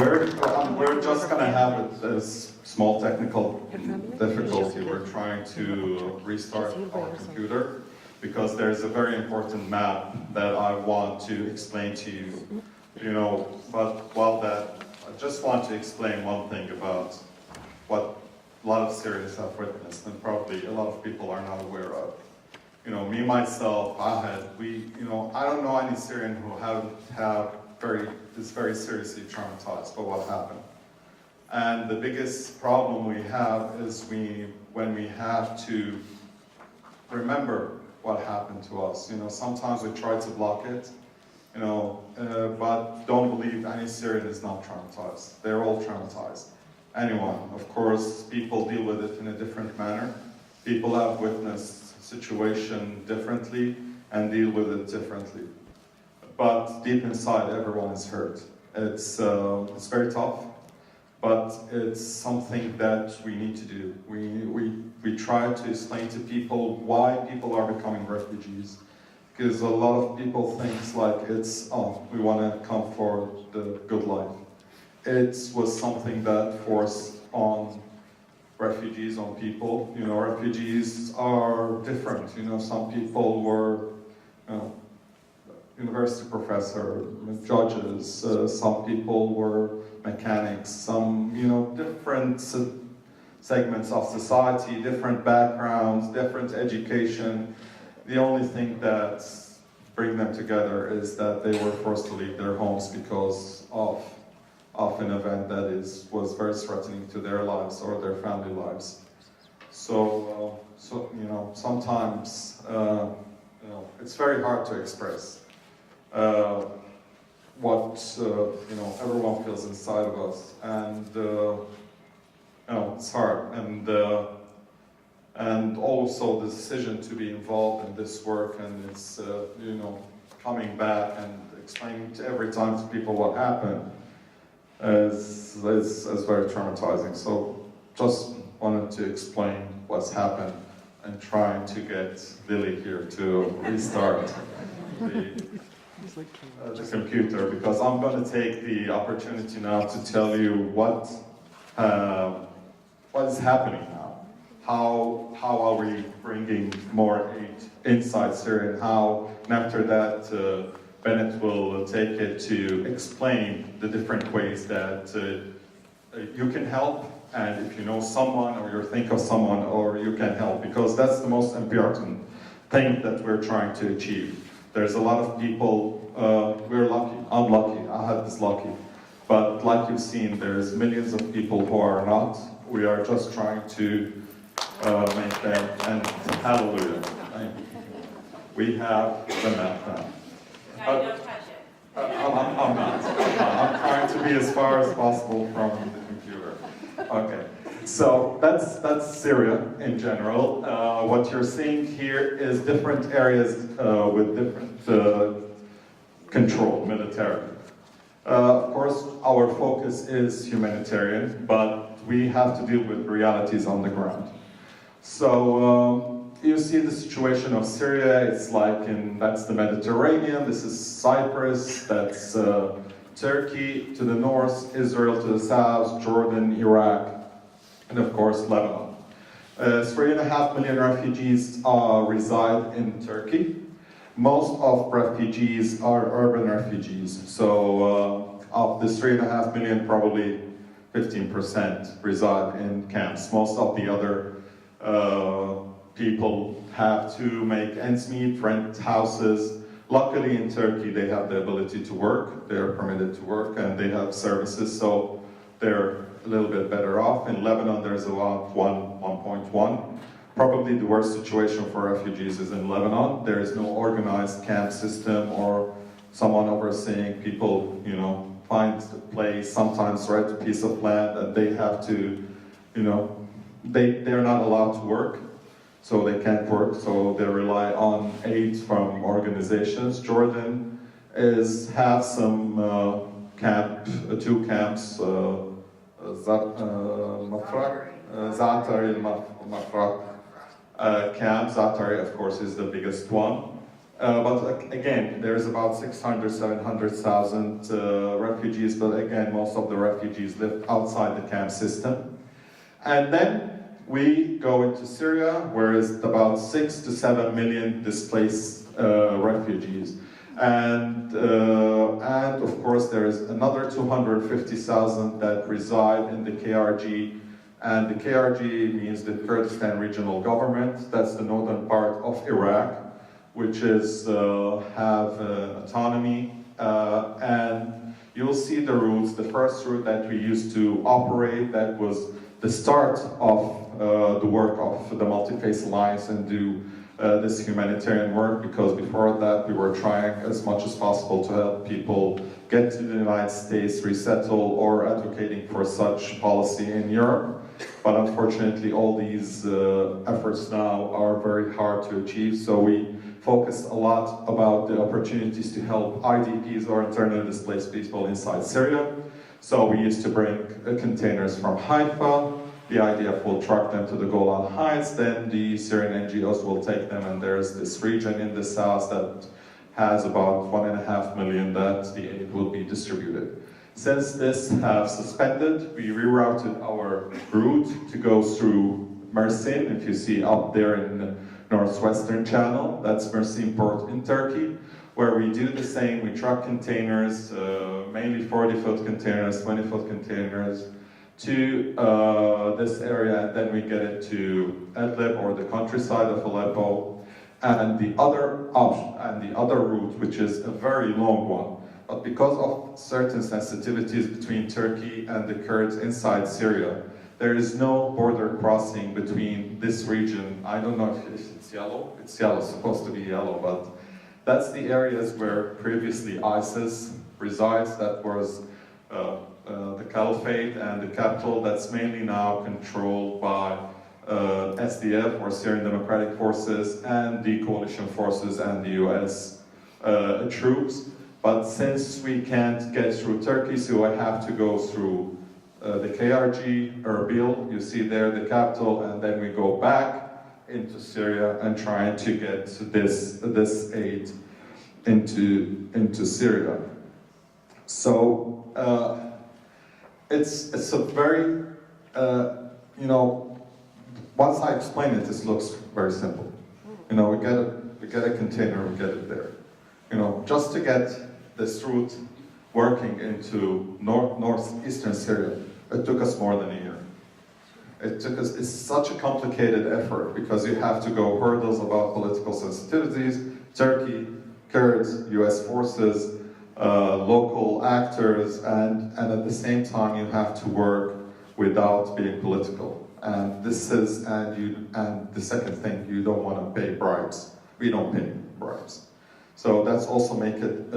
we're just going to have a small technical difficulty. We're trying to restart our computer because there's a very important map that I want to explain to you. You know, but while that, I just want to explain one thing about what a lot of Syrians have witnessed, and probably a lot of people are not aware of. You know, me myself, I don't know any Syrian who is very seriously traumatized by what happened. And the biggest problem we have is when we have to remember what happened to us. You know, sometimes we try to block it, you know, but don't believe any Syrian is not traumatized. They're all traumatized. Anyone, of course, people deal with it in a different manner. People have witnessed situation differently and deal with it differently. But deep inside, everyone is hurt. It's very tough, but it's something that we need to do. We try to explain to people why people are becoming refugees, because a lot of people think like we want to come for the good life. It was something that forced on refugees, on people. You know, refugees are different. You know, some people were, you know, university professor, judges, some people were mechanics, some, you know, different segments of society, different backgrounds, different education. The only thing that brings them together is that they were forced to leave their homes because of an event that was very threatening to their lives or their family lives. So you know, sometimes you know, it's very hard to express what you know, everyone feels inside of us, and you know, it's hard, and also the decision to be involved in this work, and it's you know, coming back and explaining every time to people what happened is very traumatizing. So just wanted to explain what's happened and trying to get Lily here to restart the computer, because I'm going to take the opportunity now to tell you what is happening now. How are we bringing more aid inside Syria, and how, and after that, Bennett will take it to explain the different ways that you can help, and if you know someone or you think of someone, or you can help, because that's the most important thing that we're trying to achieve. There's a lot of people, we're lucky, I'm lucky, I had this lucky, but like you've seen, there's millions of people who are not. We are just trying to make them, and hallelujah. We have the map now. Don't touch it. I'm not. I'm trying to be as far as possible from the computer. Okay, so that's Syria in general. What you're seeing here is different areas with different control, military. Of course, our focus is humanitarian, but we have to deal with realities on the ground. So you see the situation of Syria. It's like that's the Mediterranean. This is Cyprus. That's Turkey to the north, Israel to the south, Jordan, Iraq, and of course Lebanon. 3.5 million refugees reside in Turkey. Most of refugees are urban refugees. So of the 3.5 million, probably 15% reside in camps. Most of the other people have to make ends meet, rent houses. Luckily in Turkey they have the ability to work, they are permitted to work, and they have services, so they're a little bit better off. In Lebanon there's about 1.1. Probably the worst situation for refugees is in Lebanon. There is no organized camp system or someone overseeing people, you know, find a place, sometimes rent a piece of land, and they have to, you know, they're not allowed to work. So they can't work, so they rely on aid from organizations. Jordan has some two camps, Zatari al-Mafraq camp. Zatari, of course, is the biggest one. But again, there's about 600, 700,000 refugees, but again, most of the refugees live outside the camp system. And then we go into Syria, where it's about 6 to 7 million displaced refugees. And of course, there is another 250,000 that reside in the KRG. And the KRG means the Kurdistan Regional Government. That's the northern part of Iraq, which is have autonomy. And you'll see the routes. The first route that we used to operate, that was the start of the work of the Multi-Faith Alliance and do this humanitarian work, because before that we were trying as much as possible to help people get to the United States, resettle, or advocating for such policy in Europe. But unfortunately, all these efforts now are very hard to achieve, so we focused a lot about the opportunities to help IDPs or internally displaced people inside Syria. So we used to bring containers from Haifa. The IDF will truck them to the Golan Heights, then the Syrian NGOs will take them, and there's this region in the south that has about 1.5 million that the aid will be distributed. Since this have suspended, we rerouted our route to go through Mersin. If you see up there in the northwestern channel, that's Mersin port in Turkey, where we do the same. We truck containers, mainly 40-foot containers, 20-foot containers, to this area, and then we get it to Idlib, or the countryside of Aleppo. And the other option, and the other route, which is a very long one, but because of certain sensitivities between Turkey and the Kurds inside Syria, there is no border crossing between this region. I don't know if it's yellow. It's yellow, it's supposed to be yellow, but that's the areas where previously ISIS resides. That was the caliphate and the capital that's mainly now controlled by SDF, or Syrian Democratic Forces, and the coalition forces and the US troops. But since we can't get through Turkey, so I have to go through the KRG, Erbil, you see there the capital, and then we go back into Syria and try to get this aid into Syria. So it's a very, once I explain it, this looks very simple. We get a container, we get it there. Just to get this route working into northeastern Syria, it took us more than a year. It's such a complicated effort, because you have to go hurdles about political sensitivities, Turkey, Kurds, US forces, local actors, and at the same time you have to work without being political. And the second thing, you don't want to pay bribes. We don't pay bribes. So that's also make it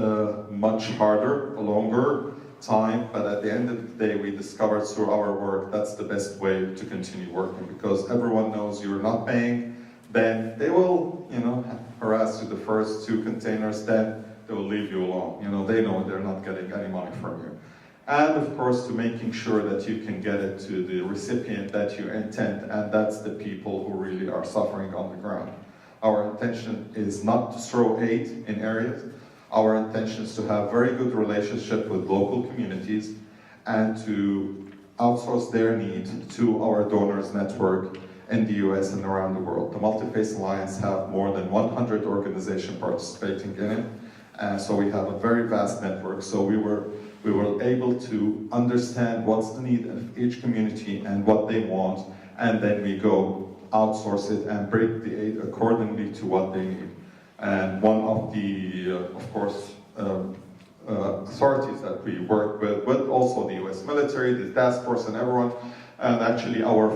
much harder, a longer time, but at the end of the day, we discovered through our work that's the best way to continue working, because everyone knows you're not paying, then they will, harass you the first 2 containers, then they will leave you alone. They know they're not getting any money from you. And of course, to making sure that you can get it to the recipient that you intend, and that's the people who really are suffering on the ground. Our intention is not to throw aid in areas. Our intention is to have very good relationship with local communities and to outsource their need to our donors network in the US and around the world. The Multi-Faith Alliance have more than 100 organizations participating in it, and so we have a very vast network. So we were able to understand what's the need of each community and what they want, and then we go outsource it and break the aid accordingly to what they need. And one of the, of course, authorities that we work with also the US military, the task force and everyone, and actually our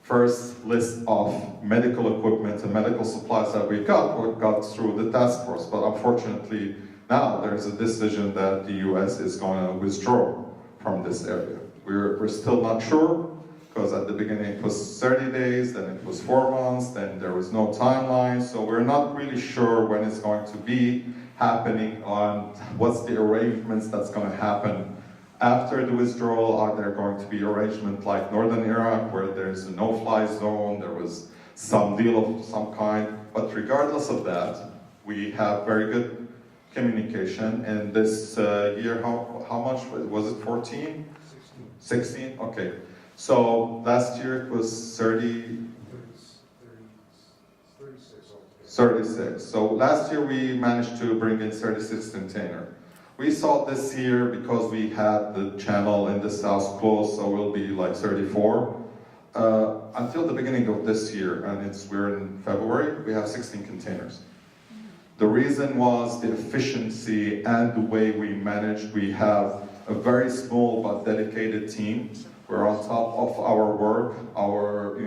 first list of medical equipment and medical supplies that we got through the task force. But unfortunately, now there's a decision that the US is going to withdraw from this area. We're still not sure, because at the beginning it was 30 days, then it was 4 months, then there was no timeline, so we're not really sure when it's going to be happening, on what's the arrangements that's going to happen after the withdrawal. Are there going to be arrangements like northern Iraq, where there's a no-fly zone, there was some deal of some kind, but regardless of that, We have very good communication. And this year, how much was it? 14? 16? Okay. So last year it was 36. So last year we managed to bring in 36 containers. We saw this year, because we had the channel in the south closed, so we'll be like 34. Until the beginning of this year, and we're in February, we have 16 containers. The reason was the efficiency and the way we managed. We have a very small but dedicated team. We're on top of our work. Our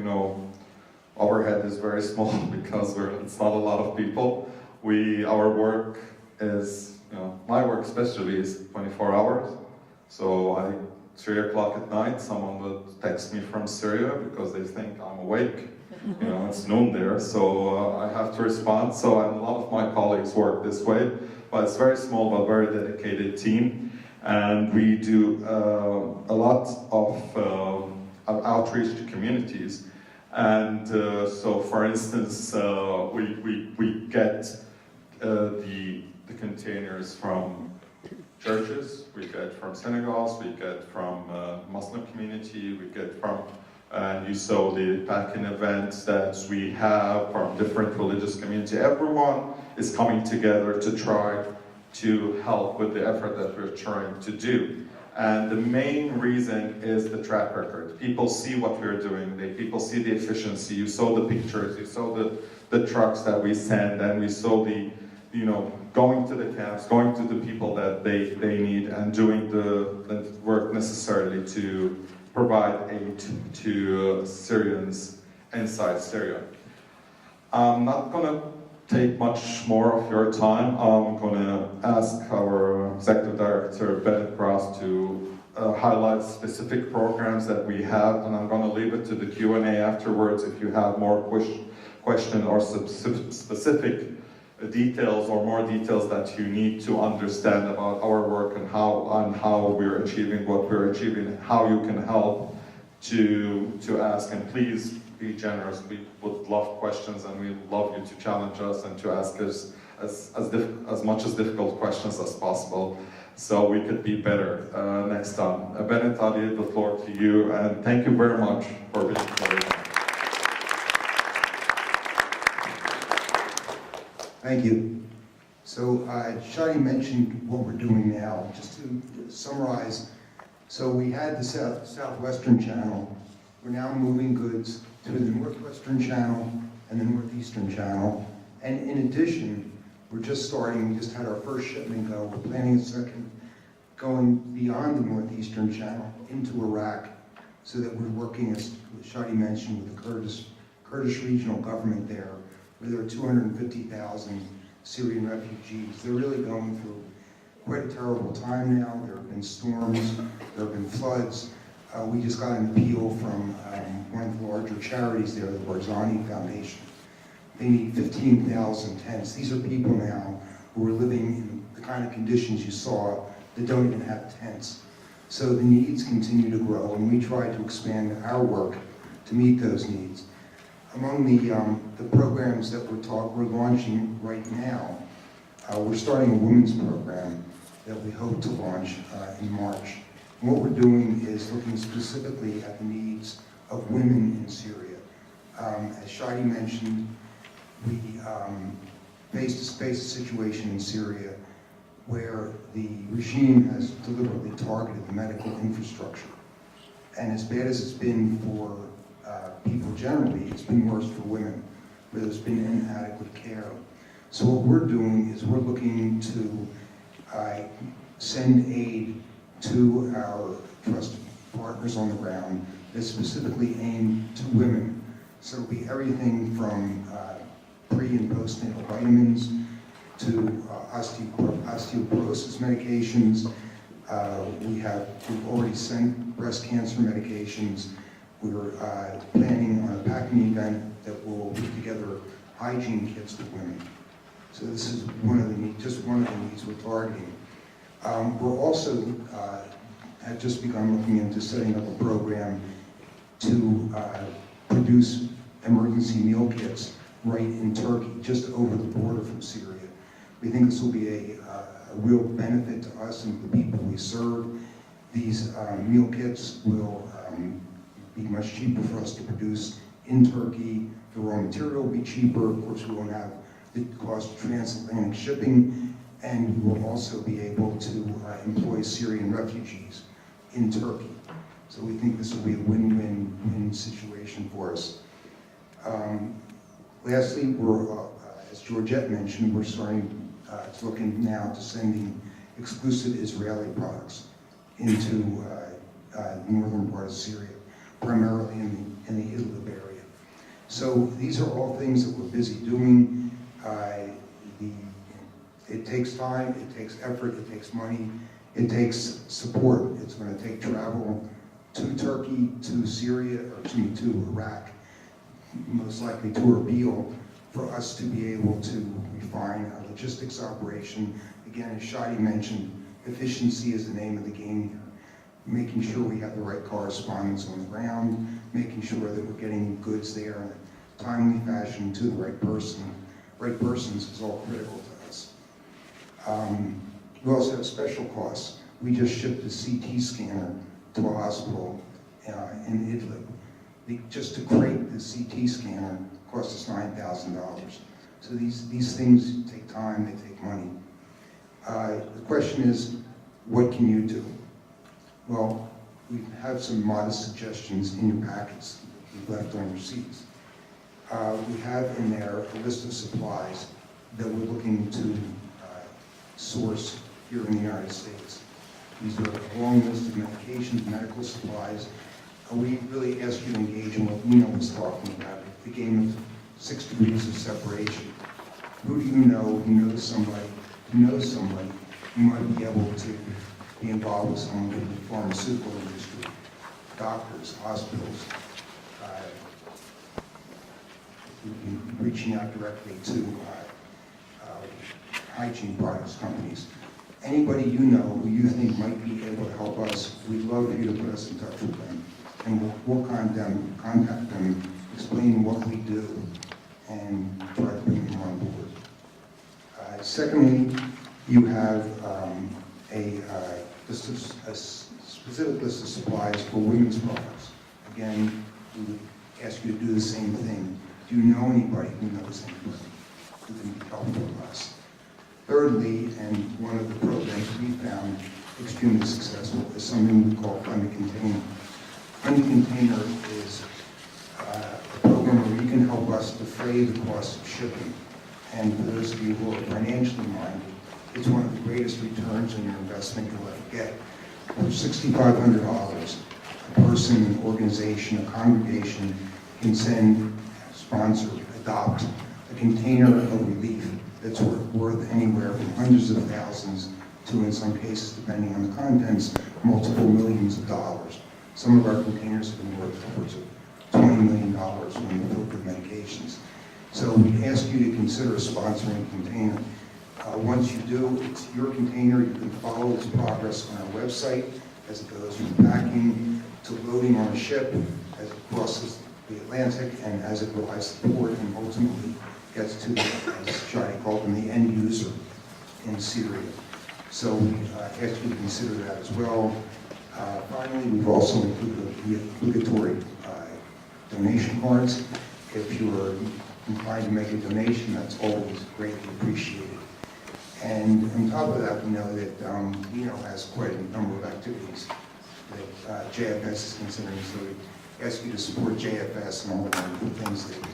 overhead is very small because it's not a lot of people. Our work is, my work especially is 24 hours. So 3 o'clock at night, someone would text me from Syria because they think I'm awake. It's noon there, so I have to respond. So a lot of my colleagues work this way, but it's very small but very dedicated team. And we do a lot of outreach to communities. And so, for instance, we get the containers from churches, we get from synagogues, we get from Muslim community, we get from, and you saw the packing events that we have from different religious community. Everyone is coming together to try to help with the effort that we're trying to do. And the main reason is the track record. People see what we're doing, people see the efficiency. You saw the pictures, you saw the trucks that we send, and we saw the, going to the camps, going to the people that they need, and doing the work necessarily to provide aid to Syrians inside Syria. I'm not gonna take much more of your time. I'm gonna ask our Executive Director, Bennett Cross, to highlight specific programs that we have, and I'm gonna leave it to the Q&A afterwards if you have more questions or specific details or more details that you need to understand about our work and how we're achieving what we're achieving, and how you can help to ask. And please be generous. We would love questions, and we love you to challenge us and to ask us as much as difficult questions as possible, so we could be better next time. Bennett, I'll leave the floor to you, and thank you very much for being here. Thank you. So Shadi mentioned what we're doing now. Just to summarize, so we had the southwestern channel. We're now moving goods to the northwestern channel and the northeastern channel. And in addition, we're just starting, we just had our first shipment go. We're planning a second going beyond the northeastern channel into Iraq, so that we're working, as Shadi mentioned, with the Kurdish regional government there, where there are 250,000 Syrian refugees. They're really going through quite a terrible time now. There have been storms, there have been floods. We just got an appeal from one of the larger charities there, the Barzani Foundation. They need 15,000 tents. These are people now who are living in the kind of conditions you saw that don't even have tents. So the needs continue to grow, and we try to expand our work to meet those needs. Among the programs that we're launching right now, we're starting a women's program that we hope to launch in March. And what we're doing is looking specifically at the needs of women in Syria. As Shadi mentioned, we face a situation in Syria where the regime has deliberately targeted the medical infrastructure. And as bad as it's been for people generally, it's been worse for women, where there's been inadequate care. So what we're doing is we're looking to send aid to our trusted partners on the ground that's specifically aimed to women. So it'll be everything from pre and postnatal vitamins to osteoporosis medications. We've already sent breast cancer medications. We're planning on a packing event that will put together hygiene kits for women. So this is just one of the needs we're targeting. We're also have just begun looking into setting up a program to produce emergency meal kits right in Turkey, just over the border from Syria. We think this will be a real benefit to us and the people we serve. These meal kits will be much cheaper for us to produce in Turkey. The raw material will be cheaper. Of course, we won't have the cost of transatlantic shipping, and we will also be able to employ Syrian refugees in Turkey. So we think this will be a win-win-win situation for us. Lastly, we're, as Georgette mentioned, we're starting to look now to sending exclusive Israeli products into the northern part of Syria, primarily in the Idlib area. So these are all things that we're busy doing. It takes time, it takes effort, it takes money, it takes support. It's going to take travel to Turkey, to Syria, or to Iraq, most likely to Erbil, for us to be able to refine our logistics operation. Again, as Shadi mentioned, efficiency is the name of the game here. Making sure we have the right correspondence on the ground, making sure that we're getting goods there in a timely fashion to the right persons is all critical to us. We also have special costs. We just shipped a CT scanner to a hospital in Idlib. Just to crate the CT scanner cost us $9,000. So these things take time, they take money. The question is, what can you do? Well, we have some modest suggestions in your packets we've left on your seats. We have in there a list of supplies that we're looking to source here in the United States. These are a long list of medications, medical supplies. We really ask you to engage in what Nina was talking about, the game of 6 degrees of separation. Who do you know who knows somebody who knows somebody who might be able to be involved with someone in the pharmaceutical industry, doctors, hospitals, reaching out directly to hygiene products companies. Anybody you know who you think might be able to help us, we'd love for you to put us in touch with them. And we'll contact them, explain what we do, and try to bring them on board. Secondly, you have a specific list of supplies for women's products. Again, we would ask you to do the same thing. Do you know anybody who knows anybody who can be helpful to us? Thirdly, and one of the programs we found extremely successful is something we call Fund a Container. Fund a Container is a program where you can help us defray the cost of shipping. And for those of you who are financially minded, it's one of the greatest returns on your investment you'll ever get. For $6,500, a person, an organization, a congregation can send, sponsor, adopt a container of relief that's worth anywhere from hundreds of thousands to, in some cases, depending on the contents, multiple millions of dollars. Some of our containers have been worth upwards of $20 million when they're filled with medications. So we ask you to consider sponsoring a container. Once you do, it's your container. You can follow its progress on our website as it goes from packing to loading on a ship, as it crosses the Atlantic, and as it arrives at the port and ultimately gets to, as Shadi called them, the end user in Syria. So we ask you to consider that as well. Finally, we've also included the obligatory donation cards. If you're inclined to make a donation, that's always greatly appreciated. And on top of that, we know that Nino has quite a number of activities that JFS is considering, so we ask you to support JFS and all of the things they do.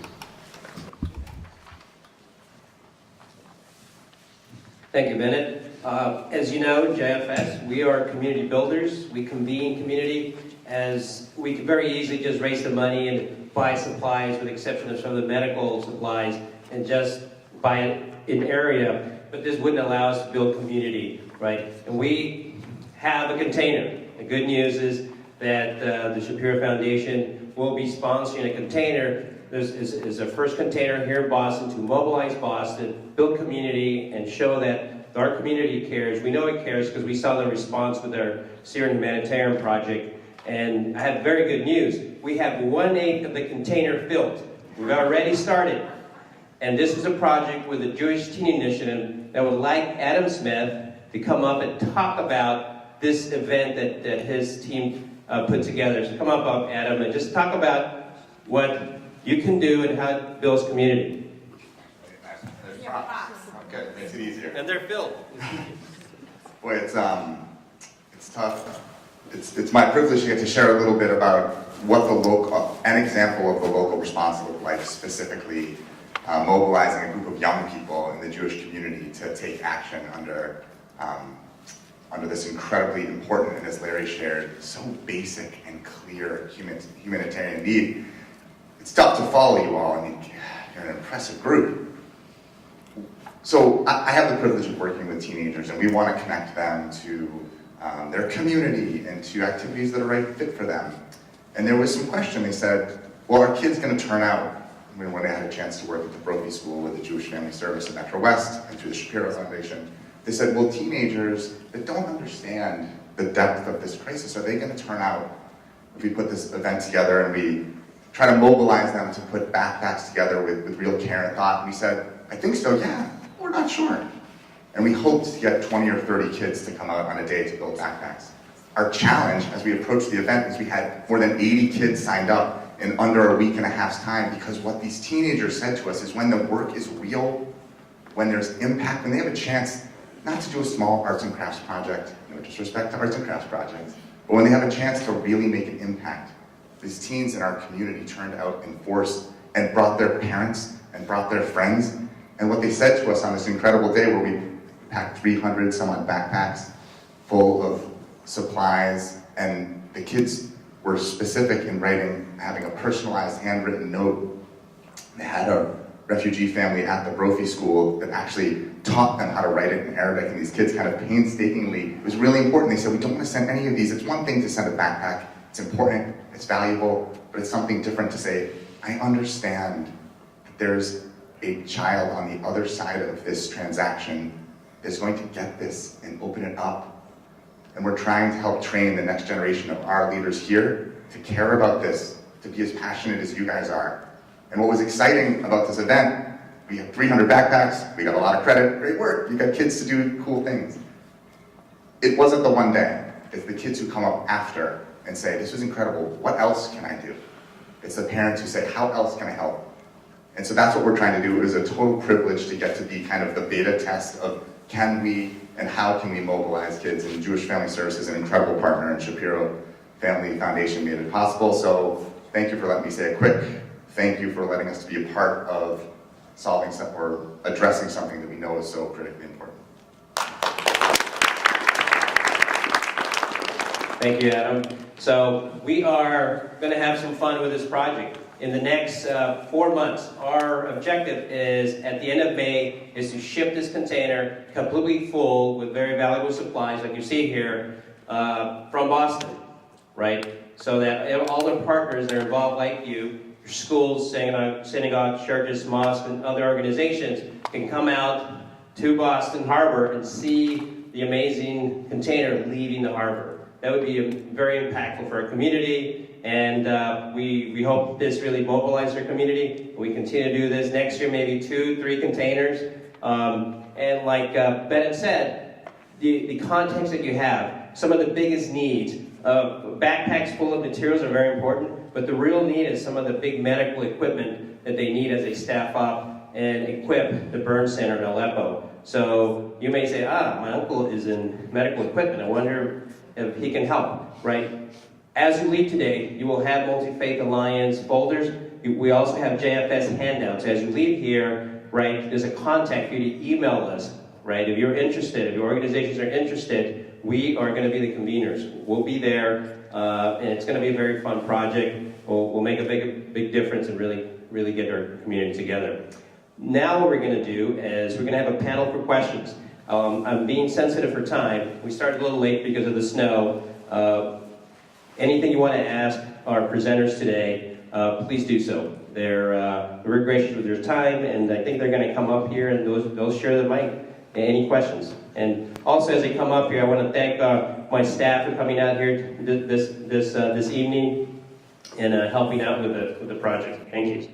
Thank you, Bennett. As you know, JFS, we are community builders. We convene community as we could very easily just raise the money and buy supplies, with the exception of some of the medical supplies, and just buy it in area. But this wouldn't allow us to build community, right? And we have a container. The good news is that the Shapiro Foundation will be sponsoring a container. This is a first container here in Boston to mobilize Boston, build community, and show that our community cares. We know it cares because we saw the response with our Syrian Humanitarian Project. And I have very good news. We have 1/8 of the container filled. We've already started. And this is a project with the Jewish Teen Initiative And I would like Adam Smith to come up and talk about this event that his team put together. So come up, Adam, and just talk about what you can do and how it builds community. Okay, makes it easier. And they're filled. Boy, it's tough. It's my privilege to get to share a little bit about what an example of the local response looked like, specifically mobilizing a group of young people in the Jewish community to take action under this incredibly important, and as Larry shared, so basic and clear humanitarian need. It's tough to follow you all. I mean, you're an impressive group. So I have the privilege of working with teenagers, and we want to connect them to their community and to activities that are right fit for them. And there was some question. They said, well, are kids going to turn out? When they had a chance to work at the Brophy School with the Jewish Family Service at Metro West and through the Shapiro Foundation, they said, well, teenagers that don't understand the depth of this crisis, are they going to turn out if we put this event together and we try to mobilize them to put backpacks together with real care and thought? And we said, I think so, yeah. We're not sure. And we hoped to get 20 or 30 kids to come out on a day to build backpacks. Our challenge as we approached the event is we had more than 80 kids signed up in under a week and a half's time, because what these teenagers said to us is when the work is real, when there's impact, when they have a chance not to do a small arts and crafts project, no disrespect to arts and crafts projects, but when they have a chance to really make an impact, these teens in our community turned out in force and brought their parents and brought their friends. And what they said to us on this incredible day where we packed 300 some odd backpacks full of supplies, and the kids were specific in having a personalized handwritten note. They had a refugee family at the Brophy School that actually taught them how to write it in Arabic, and these kids kind of painstakingly, it was really important. They said, we don't want to send any of these. It's one thing to send a backpack. It's important, it's valuable, but it's something different to say, I understand that there's a child on the other side of this transaction that's going to get this and open it up. And we're trying to help train the next generation of our leaders here to care about this, to be as passionate as you guys are. And what was exciting about this event, we have 300 backpacks, we got a lot of credit, great work, you got kids to do cool things. It wasn't the one day, it's the kids who come up after and say, this was incredible, what else can I do? It's the parents who say, how else can I help? And so that's what we're trying to do. It was a total privilege to get to be kind of the beta test of can we and how can we mobilize kids, and Jewish Family Services, an incredible partner, and Shapiro Family Foundation made it possible. So thank you for letting me say a quick thank you for letting us be a part of solving or addressing something that we know is so critically important. Thank you, Adam. So we are going to have some fun with this project. In the next 4 months, our objective is, at the end of May, is to ship this container completely full with very valuable supplies, like you see here, from Boston, right? So that all the partners that are involved, like you, your schools, synagogues, churches, mosques, and other organizations, can come out to Boston Harbor and see the amazing container leaving the harbor. That would be very impactful for our community. And we hope this really mobilizes our community. We continue to do this next year, maybe 2-3 containers. And like Bennett said, the context that you have, some of the biggest needs, backpacks full of materials are very important, but the real need is some of the big medical equipment that they need as they staff up and equip the burn center in Aleppo. So you may say, my uncle is in medical equipment. I wonder if he can help, right? As you leave today, you will have Multi-Faith Alliance folders. We also have JFS handouts. As you leave here, right, there's a contact for you to email us, right? If you're interested, if your organizations are interested, we are going to be the conveners. We'll be there, and it's going to be a very fun project. We'll make a big difference and really get our community together. Now what we're going to do is we're going to have a panel for questions. I'm being sensitive for time. We started a little late because of the snow. Anything you want to ask our presenters today, please do so. They're very gracious with their time, and I think they're going to come up here and they'll share the mic. Any questions? And also, as they come up here, I want to thank my staff for coming out here this evening and helping out with the project. Thank you.